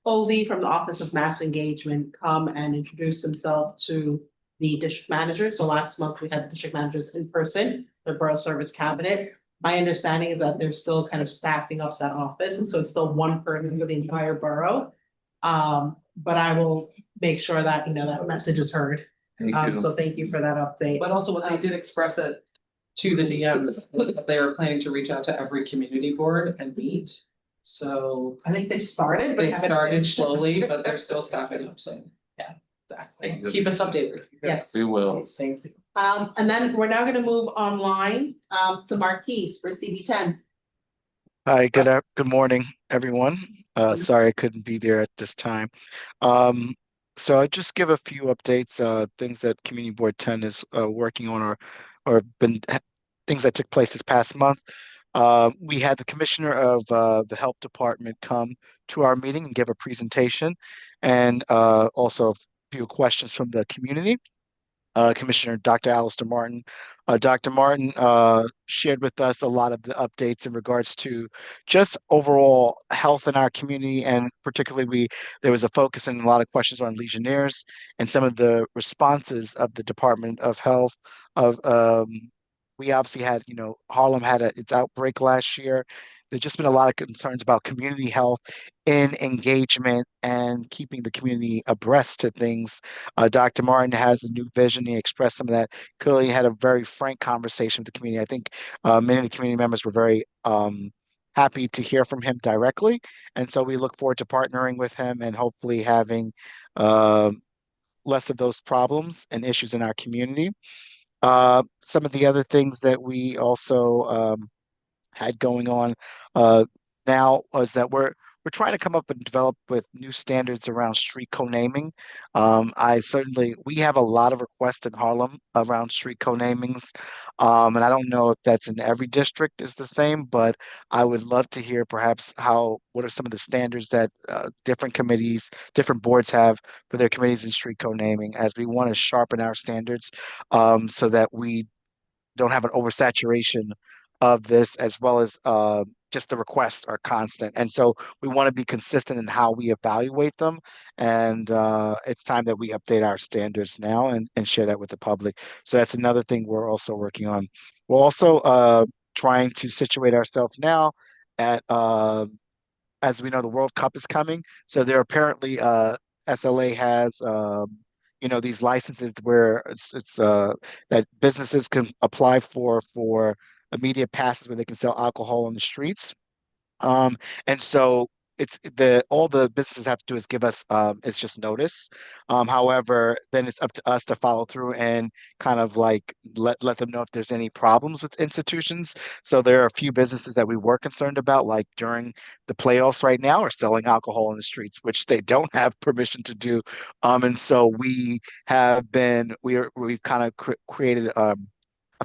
Speaker 1: Ovi from the Office of Mass Engagement come and introduce himself to the district manager. So last month we had the district managers in person, the borough service cabinet. My understanding is that they're still kind of staffing up that office, and so it's still one person for the entire borough. But I will make sure that, that message is heard. So thank you for that update.
Speaker 5: But also what they did express it to the DM, that they are planning to reach out to every community board and meet. So
Speaker 1: I think they've started, but
Speaker 5: they
Speaker 1: haven't
Speaker 5: started
Speaker 1: finished.
Speaker 5: slowly, but they're still staffing up, so.
Speaker 1: Exactly.
Speaker 5: Keep us updated.
Speaker 1: Yes.
Speaker 15: We will.
Speaker 5: Thank you.
Speaker 1: And then we're now gonna move online to Marquise for CB10.
Speaker 16: Hi, good morning, everyone. Sorry I couldn't be there at this time. So I just give a few updates, things that Community Board 10 is working on or things that took place this past month. We had the commissioner of the health department come to our meeting and give a presentation, and also a few questions from the community. Commissioner Dr. Alistair Martin. Dr. Martin shared with us a lot of the updates in regards to just overall health in our community, and particularly there was a focus and a lot of questions on Legionnaires and some of the responses of the Department of Health. Of We obviously had, Harlem had its outbreak last year. There's just been a lot of concerns about community health in engagement and keeping the community abreast to things. Dr. Martin has a new vision. He expressed some of that. Clearly had a very frank conversation with the community. I think many of the community members were very happy to hear from him directly. And so we look forward to partnering with him and hopefully having less of those problems and issues in our community. Some of the other things that we also had going on now was that we're trying to come up and develop with new standards around street co-naming. We have a lot of requests in Harlem around street co-namings. And I don't know if that's in every district is the same, but I would love to hear perhaps what are some of the standards that different committees, different boards have for their committees in street co-naming, as we want to sharpen our standards so that we don't have an oversaturation of this, as well as just the requests are constant. And so we want to be consistent in how we evaluate them. And it's time that we update our standards now and share that with the public. So that's another thing we're also working on. We're also trying to situate ourselves now at as we know, the World Cup is coming. So there apparently SLA has these licenses where it's that businesses can apply for immediate passes where they can sell alcohol on the streets. And so it's all the businesses have to do is give us it's just notice. However, then it's up to us to follow through and kind of like let them know if there's any problems with institutions. So there are a few businesses that we were concerned about, like during the playoffs right now, are selling alcohol in the streets, which they don't have permission to do. And so we've kind of created a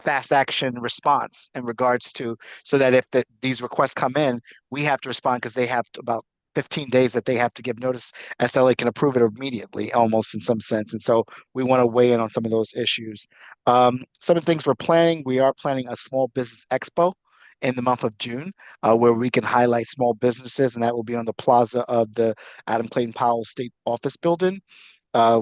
Speaker 16: fast action response in regards to, so that if these requests come in, we have to respond because they have about 15 days that they have to give notice. SLA can approve it immediately, almost in some sense. And so we want to weigh in on some of those issues. Some of the things we are planning a small business expo in the month of June, where we can highlight small businesses, and that will be on the plaza of the Adam Clayton Powell State Office Building.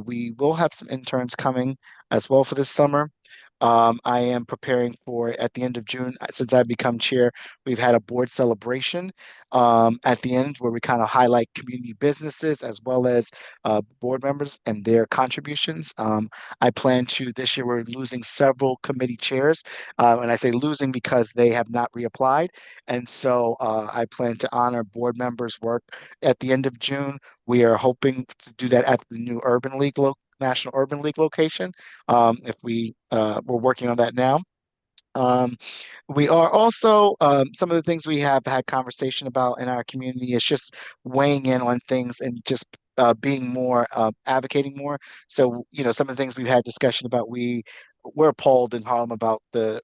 Speaker 16: We will have some interns coming as well for this summer. I am preparing for at the end of June, since I've become chair, we've had a board celebration at the end where we kind of highlight community businesses as well as board members and their contributions. I plan to, this year we're losing several committee chairs, and I say losing because they have not reapplied. And so I plan to honor board members' work at the end of June. We are hoping to do that at the new National Urban League location. If we're working on that now. We are also some of the things we have had conversation about in our community is just weighing in on things and just being more advocating more. So some of the things we've had discussion about, we're appalled in Harlem about the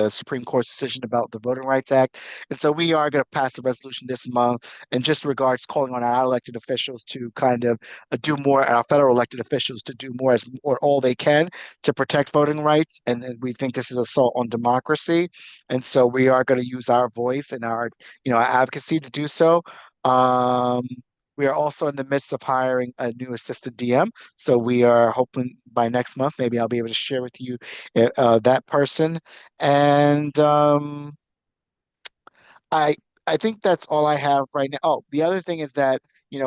Speaker 16: Supreme Court's decision about the Voting Rights Act. And so we are going to pass a resolution this month in just regards calling on our elected officials to kind of do more, our federal elected officials to do more or all they can to protect voting rights. And we think this is assault on democracy. And so we are going to use our voice and our advocacy to do so. We are also in the midst of hiring a new assistant DM. So we are hoping by next month, maybe I'll be able to share with you that person. And I I think that's all I have right now. Oh, the other thing is that,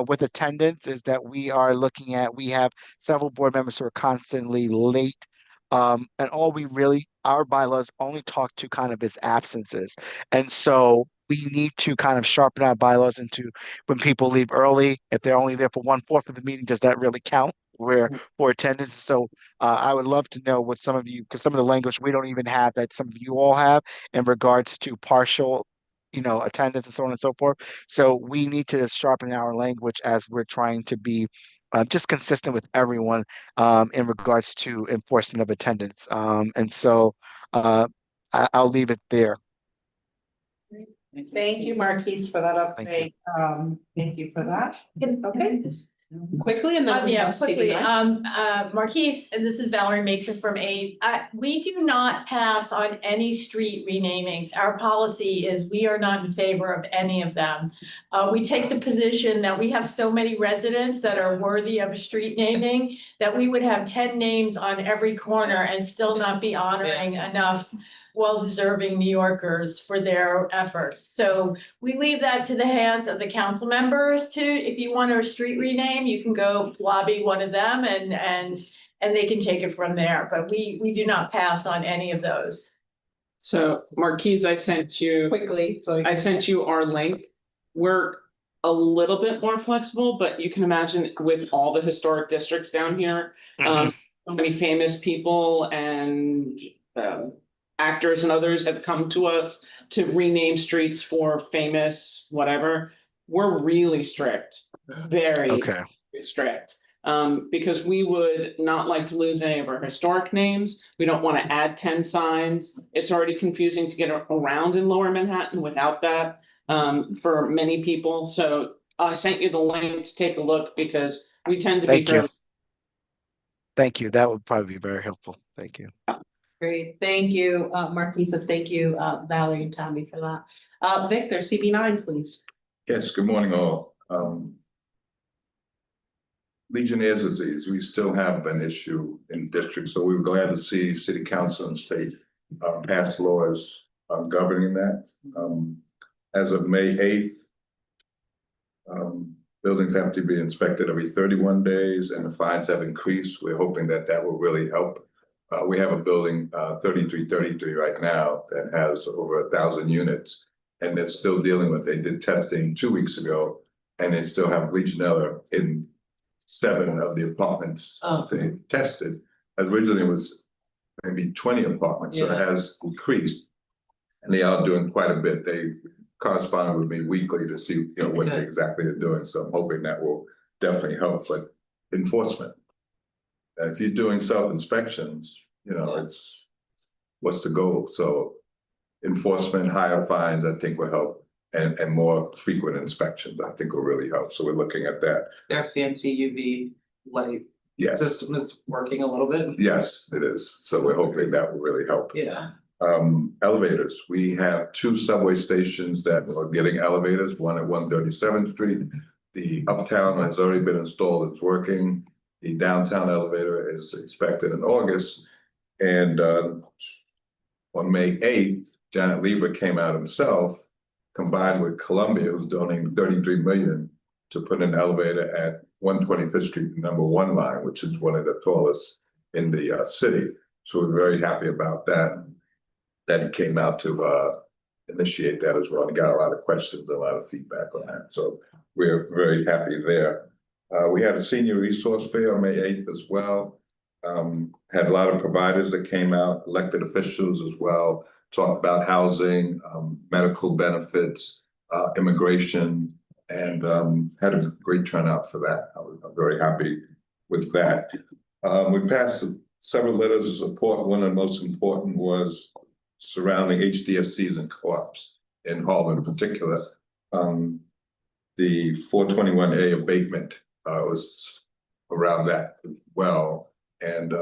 Speaker 16: with attendance is that we have several board members who are constantly late. And our bylaws only talk to kind of his absences. And so we need to kind of sharpen our bylaws into when people leave early, if they're only there for 1/4 of the meeting, does that really count? Where for attendance? So I would love to know what some of you, because some of the language we don't even have that some of you all have in regards to partial attendance and so on and so forth. So we need to sharpen our language as we're trying to be just consistent with everyone in regards to enforcement of attendance. And so I'll leave it there.
Speaker 1: Thank you, Marquise, for that update. Thank you for that. Okay. Quickly and then. we
Speaker 2: Yeah,
Speaker 1: have Stevie
Speaker 2: quickly,
Speaker 1: Knight.
Speaker 2: Marquise, and this is Valerie Mason from AID. We do not pass on any street renamings. Our policy is we are not in favor of any of them. We take the position that we have so many residents that are worthy of a street naming that we would have 10 names on every corner and still not be honoring enough well-deserving New Yorkers for their efforts. So we leave that to the hands of the council members to, if you want a street rename, you can go lobby one of them and they can take it from there, but we do not pass on any of those.
Speaker 7: So Marquise, I sent you.
Speaker 1: Quickly, so.
Speaker 7: I sent you our link. We're a little bit more flexible, but you can imagine with all the historic districts down here, so many famous people and actors and others have come to us to rename streets for famous whatever. We're really strict, very strict. Because we would not like to lose any of our historic names. We don't want to add 10 signs. It's already confusing to get around in Lower Manhattan without that for many people. So I sent you the link to take a look because we tend to be fairly.
Speaker 16: Thank you. That would probably be very helpful. Thank you.
Speaker 1: Great, thank you, Marquise, and thank you, Valerie and Tommy for that. Victor, CB9, please.
Speaker 14: Yes, good morning all. Legionnaire's disease, we still have an issue in districts, so we were glad to see city council and state pass laws governing that. As of May 8th, buildings have to be inspected every 31 days and the fines have increased. We're hoping that that will really help. We have a building 3333 right now that has over 1,000 units and they're still dealing with, they did testing 2 weeks ago and they still have Legionella in 7 of the apartments they tested. Originally it was maybe 20 apartments, so it has decreased. And they are doing quite a bit. They correspond with me weekly to see what they exactly are doing. So I'm hoping that will definitely help, but enforcement. If you're doing self-inspections, it's what's the goal? So enforcement, higher fines, I think will help. And more frequent inspections, I think will really help. So we're looking at that.
Speaker 5: Their fancy UV light system is working a little bit.
Speaker 14: Yes, it is. So we're hoping that will really help.
Speaker 5: Yeah.
Speaker 14: Elevators. We have 2 subway stations that are getting elevators, one at 137th Street. The uptown has already been installed, it's working. The downtown elevator is expected in August. And on May 8th, Janet Lieber came out himself, combined with Columbia, who's donating 33 million to put an elevator at 125th Street, #1 line, which is one of the tallest in the city. So we're very happy about that. That he came out to initiate that as well. He got a lot of questions, a lot of feedback on that. So we're very happy there. We had a senior resource fair on May 8th as well. Had a lot of providers that came out, elected officials as well, talked about housing, medical benefits, immigration, and had a great turnout for that. I'm very happy with that. We passed several letters of support. One of the most important was surrounding HDFCs and co-ops in Harlem in particular. The 421A abatement was around that as well. And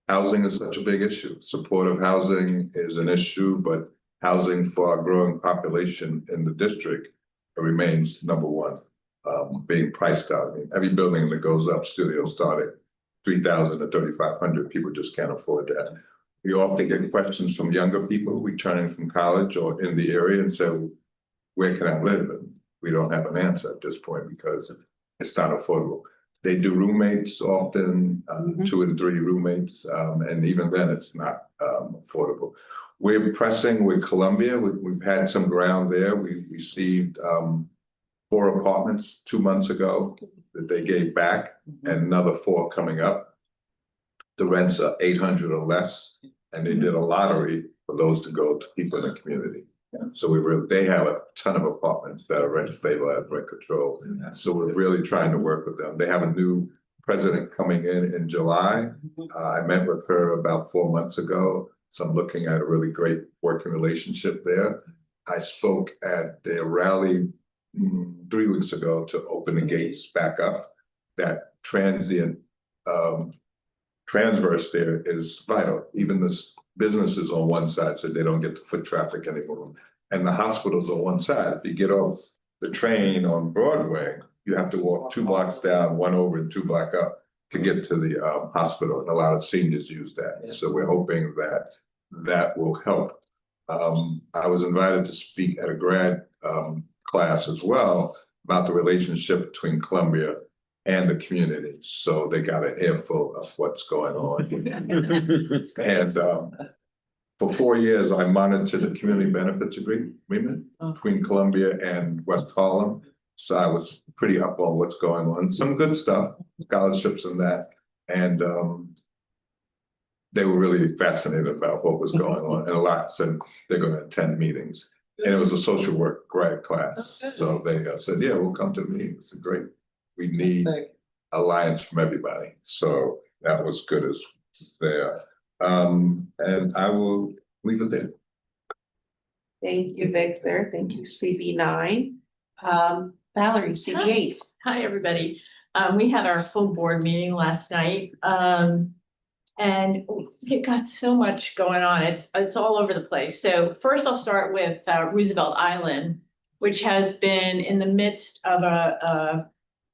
Speaker 14: housing is such a big issue. Supportive housing is an issue, but housing for our growing population in the district remains #1, being priced out. I mean, every building that goes up, studios start at 3,000 to 3,500. People just can't afford that. We often get questions from younger people returning from college or in the area and say, where can I live? And we don't have an answer at this point because it's not affordable. They do roommates often, 2 and 3 roommates, and even then it's not affordable. We're pressing with Columbia. We've had some ground there. We received 4 apartments 2 months ago that they gave back and another 4 coming up. The rents are 800 or less, and they did a lottery for those to go to people in the community. So they have a ton of apartments that are rent stabilized, rent controlled. So we're really trying to work with them. They have a new president coming in July. I met with her about 4 months ago. So I'm looking at a really great working relationship there. I spoke at their rally 3 weeks ago to open the gates back up. That transient transverse there is vital. Even the businesses on one side said they don't get the foot traffic anymore. And the hospital's on one side. If you get off the train on Broadway, you have to walk 2 blocks down, 1 over and 2 block up to get to the hospital. And a lot of seniors use that. So we're hoping that that will help. I was invited to speak at a grad class as well about the relationship between Columbia and the community. So they got an earful of what's going on. And for 4 years, I monitored the community benefits agreement between Columbia and West Harlem. So I was pretty up on what's going on. Some good stuff, scholarships and that. And they were really fascinated about what was going on. And a lot said they're going to attend meetings. And it was a social work grad class. So they said, yeah, we'll come to the meeting. It's great. We need alliance from everybody. So that was good as there. And I will leave it there.
Speaker 1: Thank you, Victor. Thank you, CB9. Valerie, CB8.
Speaker 2: Hi, everybody. We had our full board meeting last night. And it got so much going on. It's all over the place. So first I'll start with Roosevelt Island, which has been in the midst of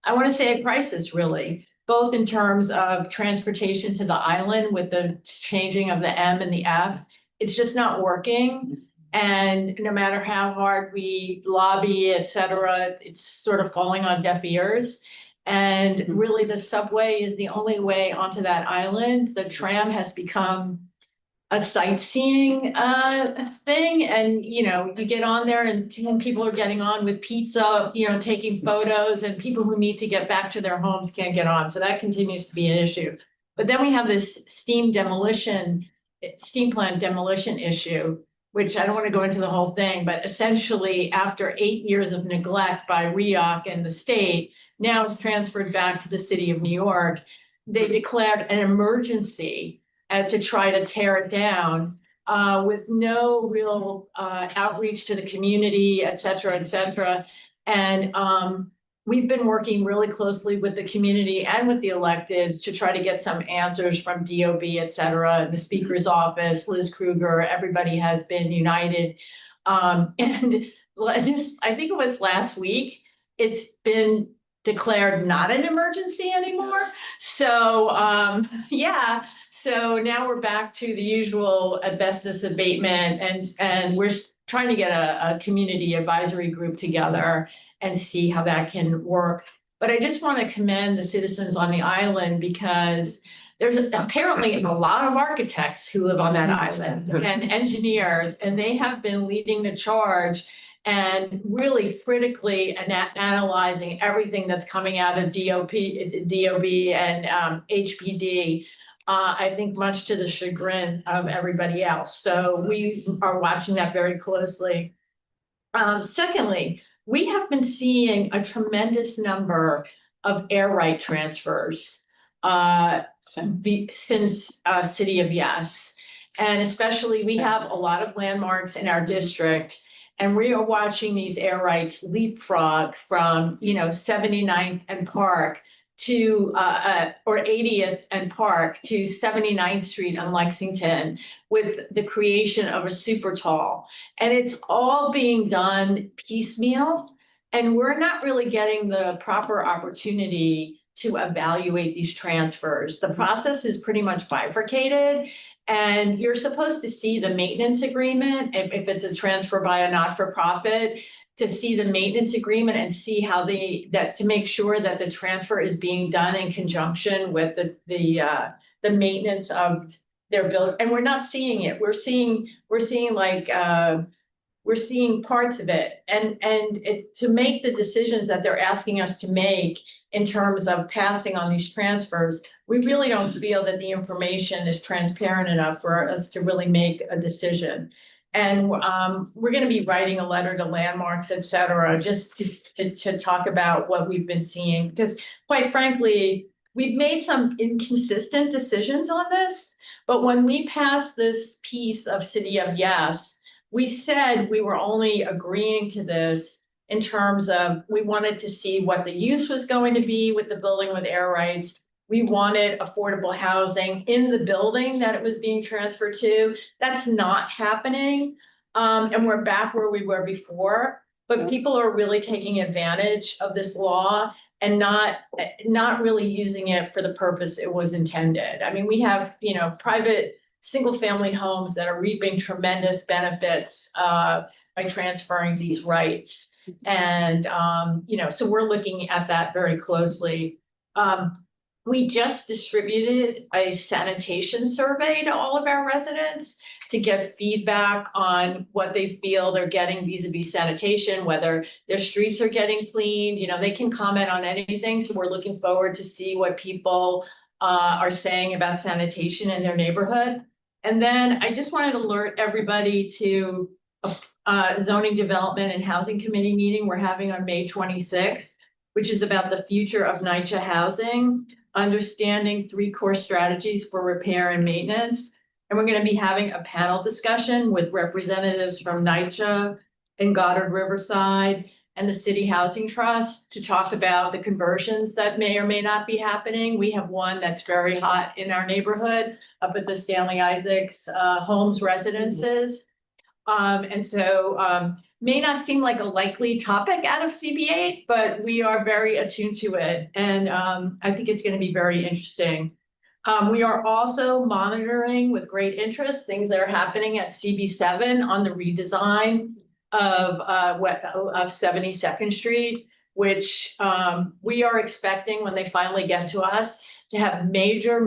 Speaker 2: I want to say a crisis, really, both in terms of transportation to the island with the changing of the M and the F. It's just not working. And no matter how hard we lobby, et cetera, it's sort of falling on deaf ears. And really the subway is the only way onto that island. The tram has become a sightseeing thing. And, you know, you get on there and people are getting on with pizza, you know, taking photos, and people who need to get back to their homes can't get on. So that continues to be an issue. But then we have this steam plant demolition issue, which I don't want to go into the whole thing, but essentially after 8 years of neglect by REOC and the state, now it's transferred back to the city of New York. They declared an emergency to try to tear it down with no real outreach to the community, et cetera, et cetera. And we've been working really closely with the community and with the electeds to try to get some answers from DOB, et cetera, the speaker's office, Liz Kruger, everybody has been united. And this, I think it was last week, it's been declared not an emergency anymore. So yeah, so now we're back to the usual asbestos abatement, and we're trying to get a community advisory group together and see how that can work. But I just want to commend the citizens on the island, because there's apparently a lot of architects who live on that island and engineers, and they have been leading the charge and really critically analyzing everything that's coming out of DOB and HPD. I think much to the chagrin of everybody else. So we are watching that very closely. Secondly, we have been seeing a tremendous number of air right transfers since City of Yes. And especially we have a lot of landmarks in our district, and we are watching these air rights leapfrog from, you know, 79th and Park to or 80th and Park to 79th Street on Lexington, with the creation of a super tall. And it's all being done piecemeal, and we're not really getting the proper opportunity to evaluate these transfers. The process is pretty much bifurcated, and you're supposed to see the maintenance agreement if it's a transfer by a not-for-profit, to see the maintenance agreement and see how to make sure that the transfer is being done in conjunction with the maintenance of their build. And we're not seeing it. We're seeing parts of it, and to make the decisions that they're asking us to make in terms of passing on these transfers, we really don't feel that the information is transparent enough for us to really make a decision. And we're going to be writing a letter to landmarks, et cetera, just to talk about what we've been seeing, because quite frankly, we've made some inconsistent decisions on this. But when we passed this piece of City of Yes, we said we were only agreeing to this in terms of, we wanted to see what the use was going to be with the building with air rights. We wanted affordable housing in the building that it was being transferred to. That's not happening. And we're back where we were before, but people are really taking advantage of this law and not really using it for the purpose it was intended. I mean, we have, private single-family homes that are reaping tremendous benefits by transferring these rights. And, so we're looking at that very closely. We just distributed a sanitation survey to all of our residents to get feedback on what they feel they're getting vis-a-vis sanitation, whether their streets are getting cleaned, they can comment on anything. So we're looking forward to see what people are saying about sanitation in their neighborhood. And then I just wanted to alert everybody to a zoning development and housing committee meeting we're having on May 26th, which is about the future of NYCHA housing, understanding 3 core strategies for repair and maintenance. And we're going to be having a panel discussion with representatives from NYCHA and Goddard Riverside and the City Housing Trust to talk about the conversions that may or may not be happening. We have one that's very hot in our neighborhood up at the Stanley Isaacs Homes Residences. And so may not seem like a likely topic out of CB8, but we are very attuned to it. And I think it's going to be very interesting. We are also monitoring with great interest things that are happening at CB7 on the redesign of 72nd Street, which we are expecting when they finally get to us to have major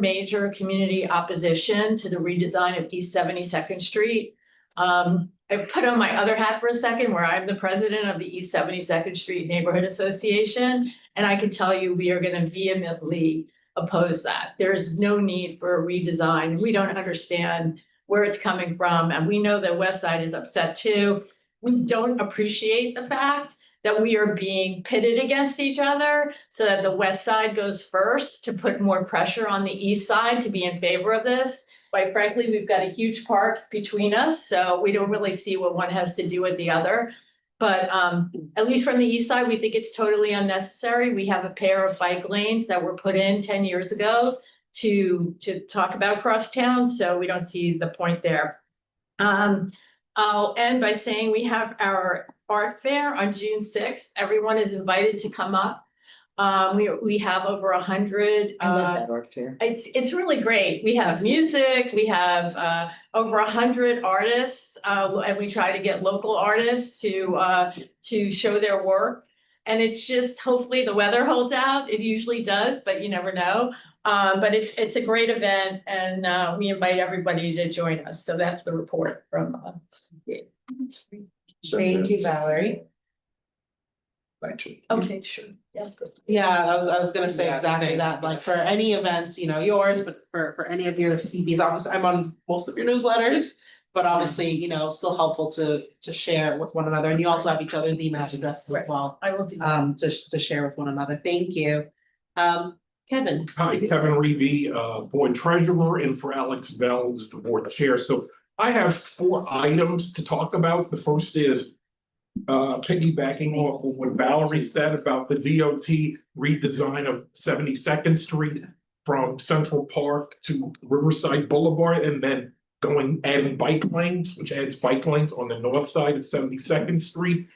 Speaker 2: community opposition to the redesign of East 72nd Street. I put on my other hat for a second where I'm the president of the East 72nd Street Neighborhood Association. And I can tell you, we are going to vehemently oppose that. There's no need for a redesign. We don't understand where it's coming from. And we know that West Side is upset too. We don't appreciate the fact that we are being pitted against each other so that the West Side goes first to put more pressure on the East Side to be in favor of this. Quite frankly, we've got a huge park between us, so we don't really see what one has to do with the other. But at least from the East Side, we think it's totally unnecessary. We have a pair of bike lanes that were put in 10 years ago to talk about crosstown, so we don't see the point there. I'll end by saying we have our art fair on June 6th. Everyone is invited to come up. We have over 100.
Speaker 6: I love that art fair.
Speaker 2: It's really great. We have music, we have over 100 artists, and we try to get local artists to show their work. And it's just, hopefully the weather holds out. It usually does, but you never know. But it's a great event, and we invite everybody to join us. So that's the report from
Speaker 1: Thank you, Valerie.
Speaker 14: Thank you.
Speaker 2: Okay, sure. Yeah.
Speaker 1: Yeah, I was gonna say
Speaker 5: Yeah,
Speaker 1: exactly
Speaker 5: thank
Speaker 1: that, like for any events, yours, but for any of your CBs, obviously, I'm on most of your newsletters. But obviously, still helpful to share with one another, and you also have each other's email addresses as well.
Speaker 2: I will do that.
Speaker 1: To share with one another. Thank you. Kevin.
Speaker 4: Hi, Kevin Reevy, Board Treasurer, and for Alex Bell, who's the Board Chair. So I have 4 items to talk about. The first is piggybacking off of what Valerie said about the DOT redesign of 72nd Street from Central Park to Riverside Boulevard, and then adding bike lanes, which adds bike lanes on the north side of 72nd Street,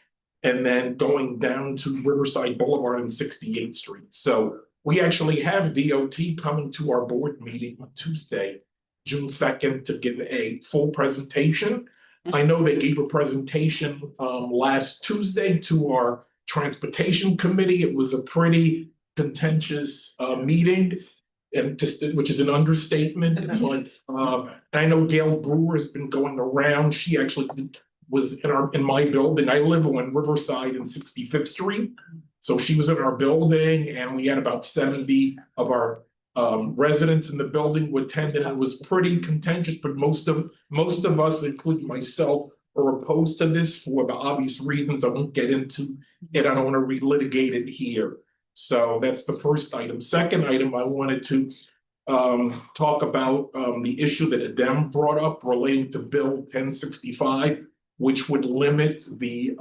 Speaker 4: and then going down to Riverside Boulevard and 68th Street. So we actually have DOT coming to our board meeting on Tuesday, June 2nd, to give a full presentation. I know they gave a presentation last Tuesday to our transportation committee. It was a pretty contentious meeting, and which is an understatement. But I know Gail Brewer has been going around. She actually was in my building. I live on Riverside and 65th Street. So she was in our building, and we had about 70 of our residents in the building who attended, and it was pretty contentious, but most of us, including myself, are opposed to this for the obvious reasons. I won't get into it. I don't want to relitigate it here. So that's the first item. Second item, I wanted to talk about the issue that Adem brought up relating to Bill 1065, which would limit the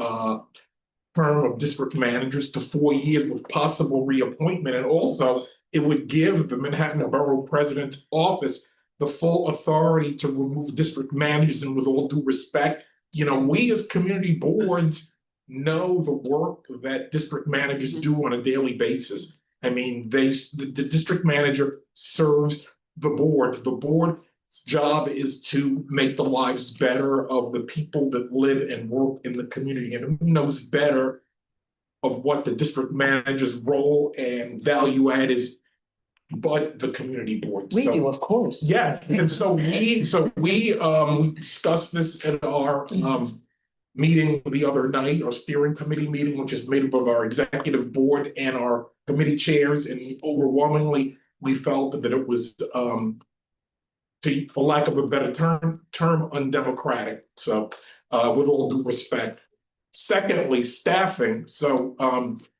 Speaker 4: term of district managers to 4 years with possible reappointment. And also, it would give the Manhattan Borough President's office the full authority to remove district managers. And with all due respect, you know, we as community boards know the work that district managers do on a daily basis. I mean, the district manager serves the board. The board's job is to make the lives better of the people that live and work in the community. And who knows better of what the district manager's role and value add is but the community board.
Speaker 6: We do, of course.
Speaker 4: Yeah, and so we discussed this at our meeting the other night, our steering committee meeting, which is made up of our executive board and our committee chairs, and overwhelmingly, we felt that it was for lack of a better term undemocratic. So with all due respect. Secondly, staffing. So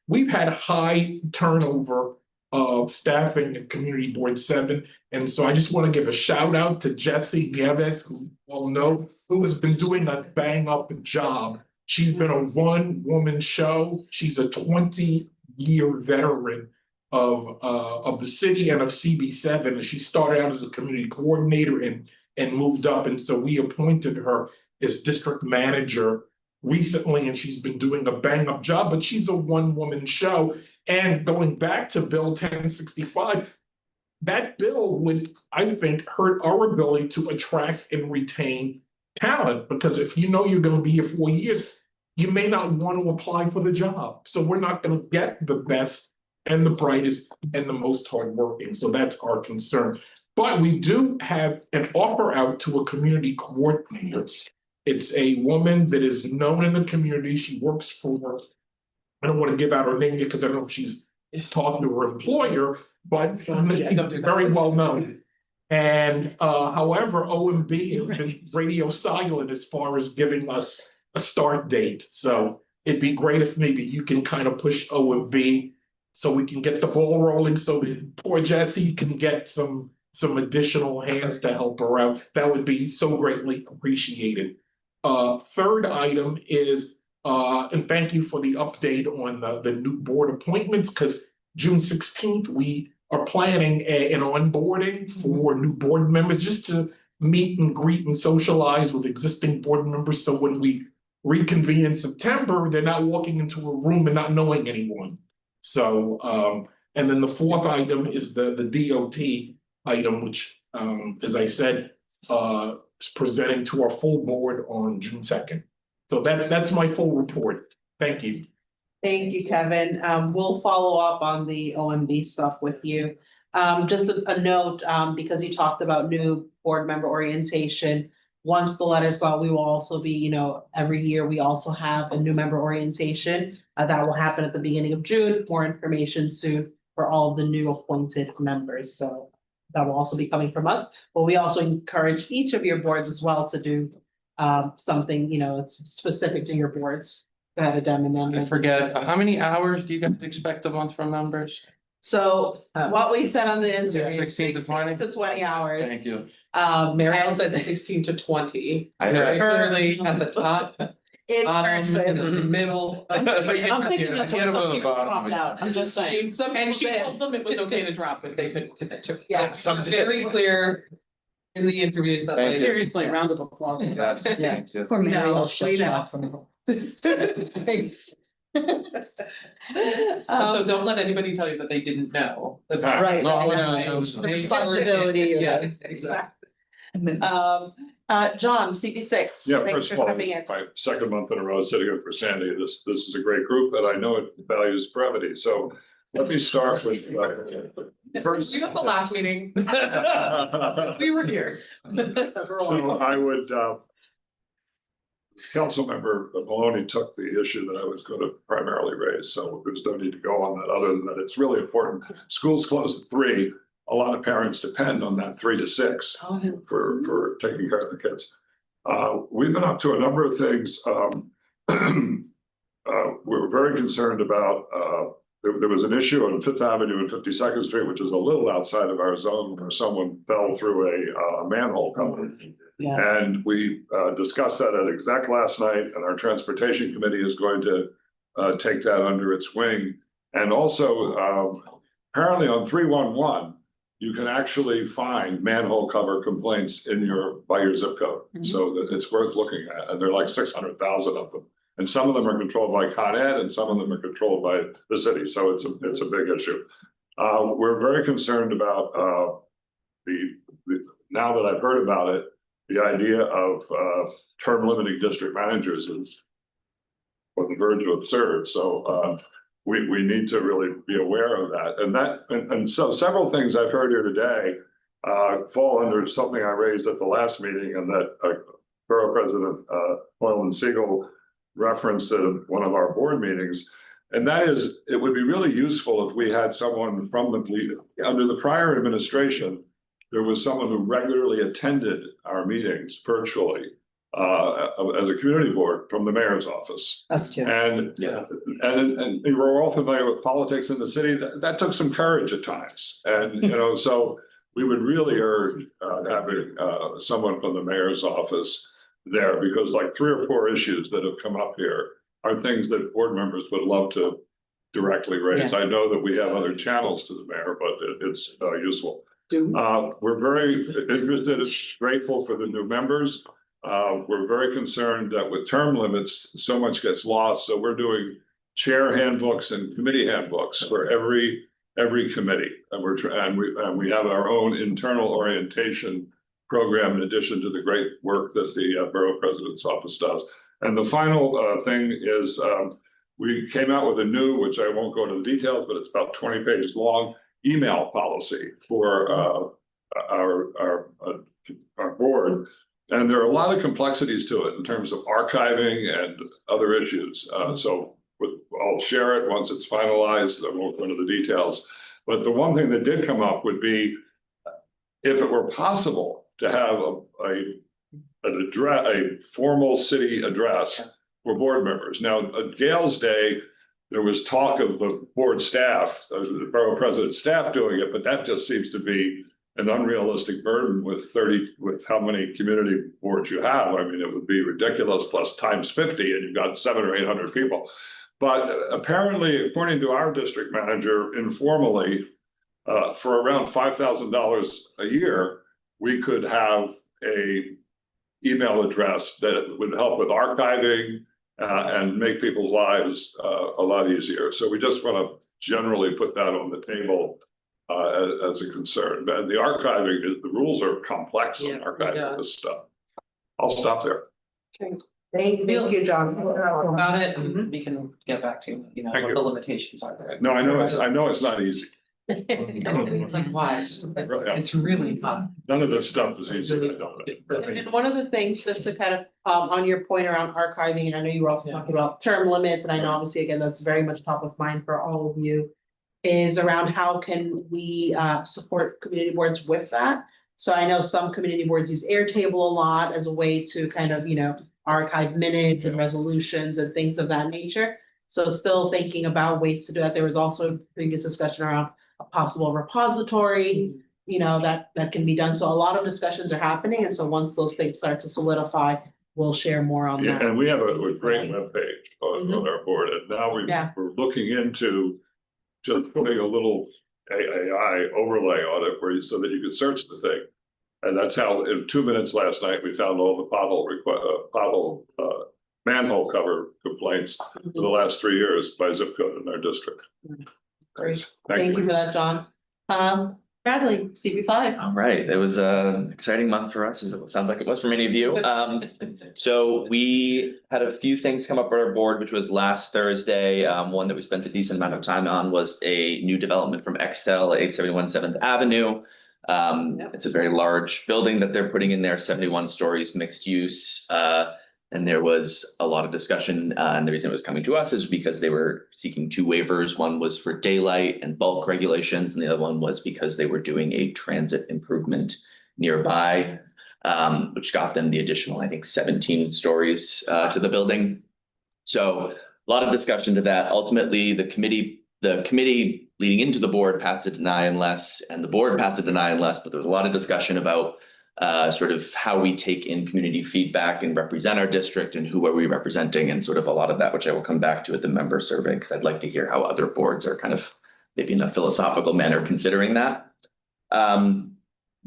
Speaker 4: we've had high turnover of staffing at Community Board 7. And so I just want to give a shout out to Jessie Nieves, who all know, who has been doing a bang up job. She's been a one-woman show. She's a 20-year veteran of the city and of CB7. And she started out as a community coordinator and moved up. And so we appointed her as district manager recently, and she's been doing a bang up job, but she's a one-woman show. And going back to Bill 1065, that bill would, I think, hurt our ability to attract and retain talent, because if you know you're going to be here 4 years, you may not want to apply for the job. So we're not going to get the best and the brightest and the most hardworking. So that's our concern. But we do have an offer out to a community coordinator. It's a woman that is known in the community. She works for, I don't want to give out her name because I don't know if she's talking to her employer, but she's very well known. And however, OMB has been radio silent as far as giving us a start date. So it'd be great if maybe you can kind of push OMB so we can get the ball rolling, so that poor Jessie can get some additional hands to help her out. That would be so greatly appreciated. Third item is, and thank you for the update on the new board appointments, because June 16th, we are planning an onboarding for new board members, just to meet and greet and socialize with existing board members. So when we reconvene in September, they're not walking into a room and not knowing anyone. So, and then the fourth item is the DOT item, which, as I said, is presenting to our full board on June 2nd. So that's my full report. Thank you.
Speaker 1: Thank you, Kevin. We'll follow up on the OMB stuff with you. Just a note, because you talked about new board member orientation. Once the letters go out, we will also be, you know, every year we also have a new member orientation. That will happen at the beginning of June. More information soon for all of the new appointed members. So that will also be coming from us. But we also encourage each of your boards as well to do something, you know, it's specific to your boards. Go ahead, Adam, and then.
Speaker 15: I forget, how many hours do you guys expect a month from members?
Speaker 1: So what we said on the interview is
Speaker 15: 16 to 20?
Speaker 1: to 20 hours.
Speaker 15: Thank you.
Speaker 5: Mariel said 16 to 20.
Speaker 15: I
Speaker 5: Very
Speaker 15: heard.
Speaker 5: clearly at the top,
Speaker 1: In
Speaker 5: bottom, in the
Speaker 1: person.
Speaker 5: middle.
Speaker 2: I'm thinking that's
Speaker 15: I
Speaker 2: why
Speaker 15: can't
Speaker 2: some
Speaker 15: go to the
Speaker 2: people
Speaker 15: bottom.
Speaker 2: dropped out, I'm just saying.
Speaker 5: And she told them it was okay to drop if they couldn't commit to it.
Speaker 1: Yeah.
Speaker 5: So very clear in the interviews that.
Speaker 15: Thank
Speaker 5: they-
Speaker 15: you.
Speaker 7: Seriously, round of applause.
Speaker 15: Yes, thank you.
Speaker 6: Poor Mary will shut
Speaker 5: we
Speaker 6: you
Speaker 5: know.
Speaker 6: up from the.
Speaker 5: So don't let anybody tell you that they didn't know.
Speaker 6: Right.
Speaker 15: No,
Speaker 6: right.
Speaker 15: no, no.
Speaker 6: The responsibility of
Speaker 5: Yeah,
Speaker 6: it.
Speaker 5: exactly.
Speaker 6: And then-
Speaker 1: John, CB6.
Speaker 9: Yeah,
Speaker 1: Thanks
Speaker 9: first
Speaker 1: for
Speaker 9: of all,
Speaker 1: stepping in.
Speaker 9: my second month in a row sitting in for Sandy. This is a great group, and I know it values brevity. So let me start with first.
Speaker 5: You got the last meeting. We were here.
Speaker 9: So I would, Councilmember Maloney took the issue that I was going to primarily raise, so there's no need to go on that, other than that it's really important. Schools close at 3. A lot of parents depend on that 3 to 6 for taking care of the kids. We've been up to a number of things. We were very concerned about, there was an issue on Fifth Avenue and 52nd Street, which is a little outside of our zone, where someone fell through a manhole cover.
Speaker 1: Yeah.
Speaker 9: And we discussed that at exec last night, and our transportation committee is going to take that under its wing. And also, apparently on 311, you can actually find manhole cover complaints by your zip code. So that it's worth looking at, and there are like 600,000 of them. And some of them are controlled by Con Ed and some of them are controlled by the city, so it's a big issue. We're very concerned about now that I've heard about it, the idea of term limiting district managers is on the verge of absurd. So we need to really be aware of that. And so several things I've heard here today fall under something I raised at the last meeting, and that Borough President Hoylman-Sigal referenced at one of our board meetings. And that is, it would be really useful if we had someone from under the prior administration, there was someone who regularly attended our meetings virtually as a community board from the mayor's office.
Speaker 6: Us too.
Speaker 9: And we're all familiar with politics in the city. That took some courage at times. And, so we would really urge having someone from the mayor's office there, because like 3 or 4 issues that have come up here are things that board members would love to directly raise. I know that we have other channels to the mayor, but it's useful. We're very interested, grateful for the new members. We're very concerned that with term limits, so much gets lost. So we're doing chair handbooks and committee handbooks for every committee, and we have our own internal orientation program in addition to the great work that the Borough President's Office does. And the final thing is we came out with a new, which I won't go into the details, but it's about 20 pages long, email policy for our board. And there are a lot of complexities to it in terms of archiving and other issues. So I'll share it once it's finalized. I won't go into the details. But the one thing that did come up would be, if it were possible to have a formal city address for board members. Now, at Gale's day, there was talk of the board staff, the borough president's staff doing it, but that just seems to be an unrealistic burden with how many community boards you have. I mean, it would be ridiculous, plus times 50, and you've got 700 or 800 people. But apparently, according to our district manager, informally, for around $5,000 a year, we could have a email address that would help with archiving and make people's lives a lot easier. So we just want to generally put that on the table as a concern. And the archiving, the rules are complex on archiving this stuff. I'll stop there.
Speaker 1: Okay. Thank you, John.
Speaker 5: About it, and we can get back to, what the limitations are there.
Speaker 9: No, I know it's not easy.
Speaker 5: It's like, why? It's really not.
Speaker 9: None of this stuff is easy.
Speaker 1: And one of the things, just to kind of, on your point around archiving, and I know you were also talking about term limits, and I know obviously, again, that's very much top of mind for all of you, is around how can we support community boards with that? So I know some community boards use Airtable a lot as a way to kind of, archive minutes and resolutions and things of that nature. So still thinking about ways to do that. There was also a previous discussion around a possible repository, that can be done. So a lot of discussions are happening. And so once those things start to solidify, we'll share more on that.
Speaker 9: And we have a great webpage on our board. And now we're looking into just putting a little AI overlay on it so that you can search the thing. And that's how in 2 minutes last night, we found all the manhole cover complaints for the last 3 years by zip code in our district.
Speaker 1: Great. Thank you for that, John. Bradley, CB5.
Speaker 12: All right, it was an exciting month for us, as it sounds like it was for many of you. So we had a few things come up at our board, which was last Thursday. One that we spent a decent amount of time on was a new development from Extel at 871 7th Avenue. It's a very large building that they're putting in there, 71 stories, mixed use. And there was a lot of discussion, and the reason it was coming to us is because they were seeking 2 waivers. One was for daylight and bulk regulations, and the other one was because they were doing a transit improvement nearby, which got them the additional, I think, 17 stories to the building. So a lot of discussion to that. Ultimately, the committee leading into the board passed a deny unless, and the board passed a deny unless, but there was a lot of discussion about sort of how we take in community feedback and represent our district and who are we representing and sort of a lot of that, which I will come back to at the member survey, because I'd like to hear how other boards are kind of maybe in a philosophical manner considering that.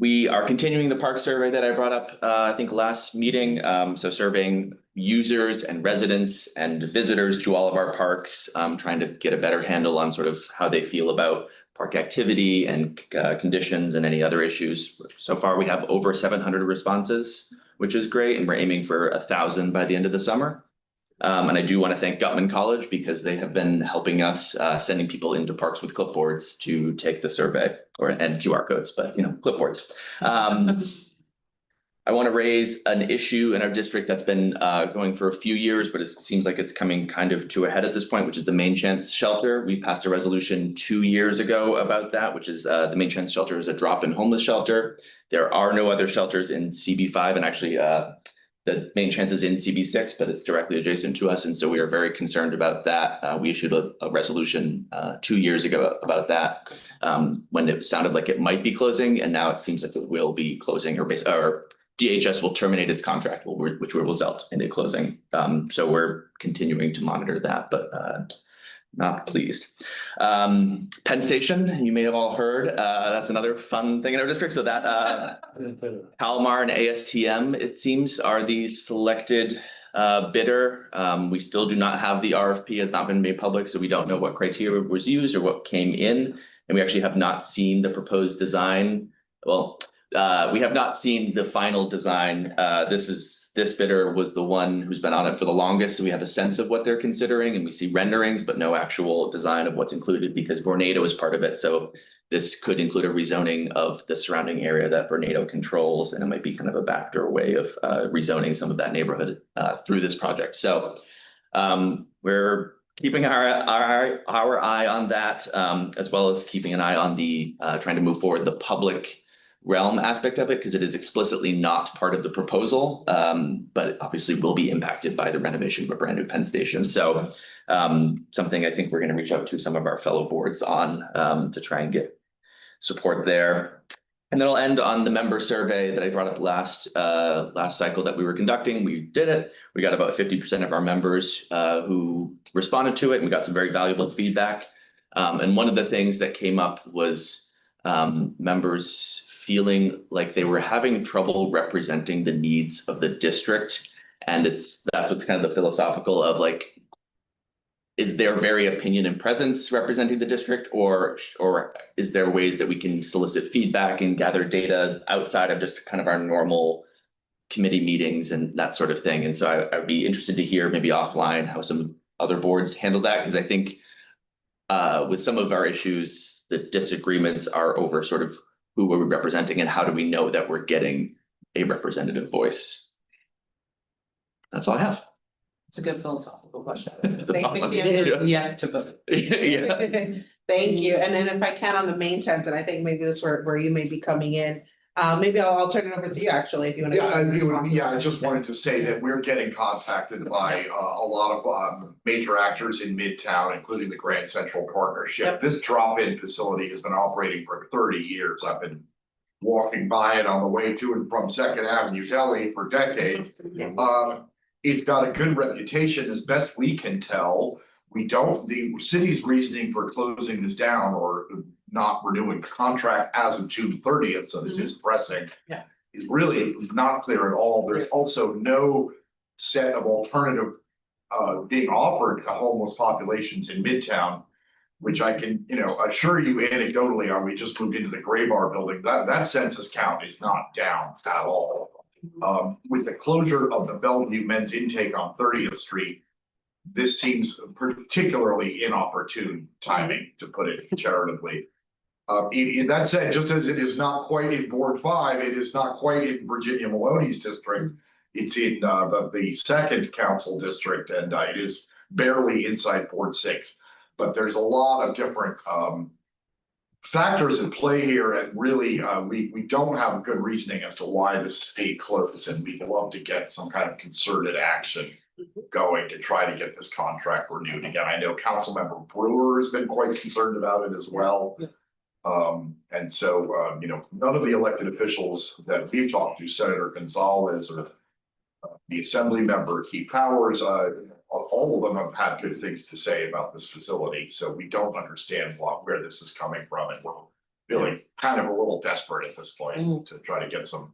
Speaker 12: We are continuing the park survey that I brought up, I think last meeting. So surveying users and residents and visitors to all of our parks, trying to get a better handle on sort of how they feel about park activity and conditions and any other issues. So far, we have over 700 responses, which is great. And we're aiming for 1,000 by the end of the summer. And I do want to thank Gutman College because they have been helping us sending people into parks with clipboards to take the survey and QR codes, but clipboards. I want to raise an issue in our district that's been going for a few years, but it seems like it's coming kind of to a head at this point, which is the Main Chance Shelter. We passed a resolution 2 years ago about that, which is the Main Chance Shelter is a drop-in homeless shelter. There are no other shelters in CB5, and actually the Main Chance is in CB6, but it's directly adjacent to us. And so we are very concerned about that. We issued a resolution 2 years ago about that when it sounded like it might be closing. And now it seems like it will be closing or DHS will terminate its contract, which will result in it closing. So we're continuing to monitor that, but not pleased. Penn Station, you may have all heard, that's another fun thing in our district. So that Palomar and ASTM, it seems, are the selected bidder. We still do not have the RFP, has not been made public, so we don't know what criteria was used or what came in. And we actually have not seen the proposed design. Well, we have not seen the final design. This bidder was the one who's been on it for the longest, so we have a sense of what they're considering, and we see renderings, but no actual design of what's included because Vornado is part of it. So this could include a rezoning of the surrounding area that Vornado controls, and it might be kind of a backdoor way of rezoning some of that neighborhood through this project. So we're keeping our eye on that, as well as keeping an eye on the trying to move forward the public realm aspect of it, because it is explicitly not part of the proposal, but obviously will be impacted by the renovation of a brand new Penn Station. So something I think we're going to reach out to some of our fellow boards on to try and get support there. And then I'll end on the member survey that I brought up last cycle that we were conducting. We did it. We got about 50% of our members who responded to it, and we got some very valuable feedback. And one of the things that came up was members feeling like they were having trouble representing the needs of the district. And that's what's kind of the philosophical of like, is there very opinion and presence representing the district, or is there ways that we can solicit feedback and gather data outside of just kind of our normal committee meetings and that sort of thing? And so I'd be interested to hear maybe offline how some other boards handle that, because I think with some of our issues, the disagreements are over sort of who are we representing and how do we know that we're getting a representative voice? That's all I have.
Speaker 5: It's a good philosophical question.
Speaker 1: Thank you.
Speaker 5: Yes to both.
Speaker 12: Yeah.
Speaker 1: Thank you. And then if I can on the Main Chance, and I think maybe this is where you may be coming in, maybe I'll turn it over to you actually, if you want to.
Speaker 13: Yeah, I just wanted to say that we're getting contacted by a lot of major actors in Midtown, including the Grand Central Partnership.
Speaker 1: Yep.
Speaker 13: This drop-in facility has been operating for 30 years. I've been walking by it on the way to and from Second Avenue Deli for decades. It's got a good reputation, as best we can tell. The city's reasoning for closing this down or not renewing the contract as of June 30th, so this is pressing.
Speaker 1: Yeah.
Speaker 13: Is really not clear at all. There's also no set of alternative being offered to homeless populations in Midtown, which I can, assure you anecdotally, we just moved into the Gray Bar building, that census count is not down at all. With the closure of the Bellevue Men's Intake on 30th Street, this seems particularly inopportune timing, to put it charitably. In that said, just as it is not quite in Board 5, it is not quite in Virginia Maloney's district. It's in the second council district, and it is barely inside Board 6. But there's a lot of different factors at play here, and really we don't have good reasoning as to why this stayed closed, and we'd love to get some kind of concerted action going to try to get this contract renewed again. I know Councilmember Brewer has been quite concerned about it as well. And so, none of the elected officials that we've talked to, Senator Gonzalez or the Assembly member, Key Powers, all of them have had good things to say about this facility. So we don't understand where this is coming from, and we're feeling kind of a little desperate at this point to try to get some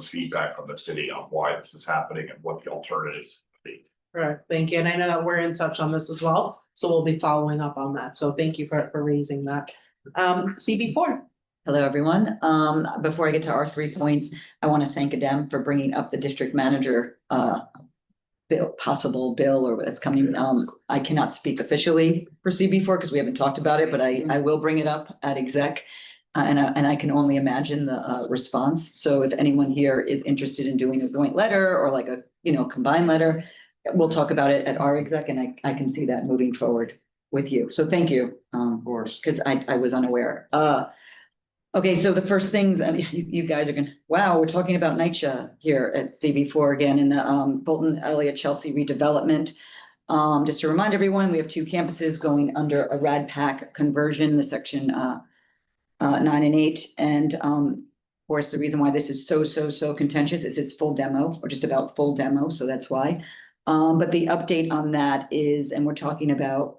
Speaker 13: feedback from the city on why this is happening and what the alternatives would be.
Speaker 1: Correct, thank you, and I know that we're in touch on this as well, so we'll be following up on that, so thank you for raising that. CB4.
Speaker 6: Hello, everyone. Before I get to our 3 points, I want to thank Adem for bringing up the district manager possible bill or that's coming. I cannot speak officially for CB4 because we haven't talked about it, but I will bring it up at exec. And I can only imagine the response. So if anyone here is interested in doing a joint letter or like a, combined letter, we'll talk about it at our exec, and I can see that moving forward with you. So thank you. Of course, because I was unaware. Okay, so the first things, and you guys are gonna, wow, we're talking about NYCHA here at CB4 again in the Bolton Elliott Chelsea redevelopment. Just to remind everyone, we have 2 campuses going under a rad pack conversion, the section 9 and 8. And of course, the reason why this is so contentious is it's full demo, or just about full demo, so that's why. But the update on that is, and we're talking about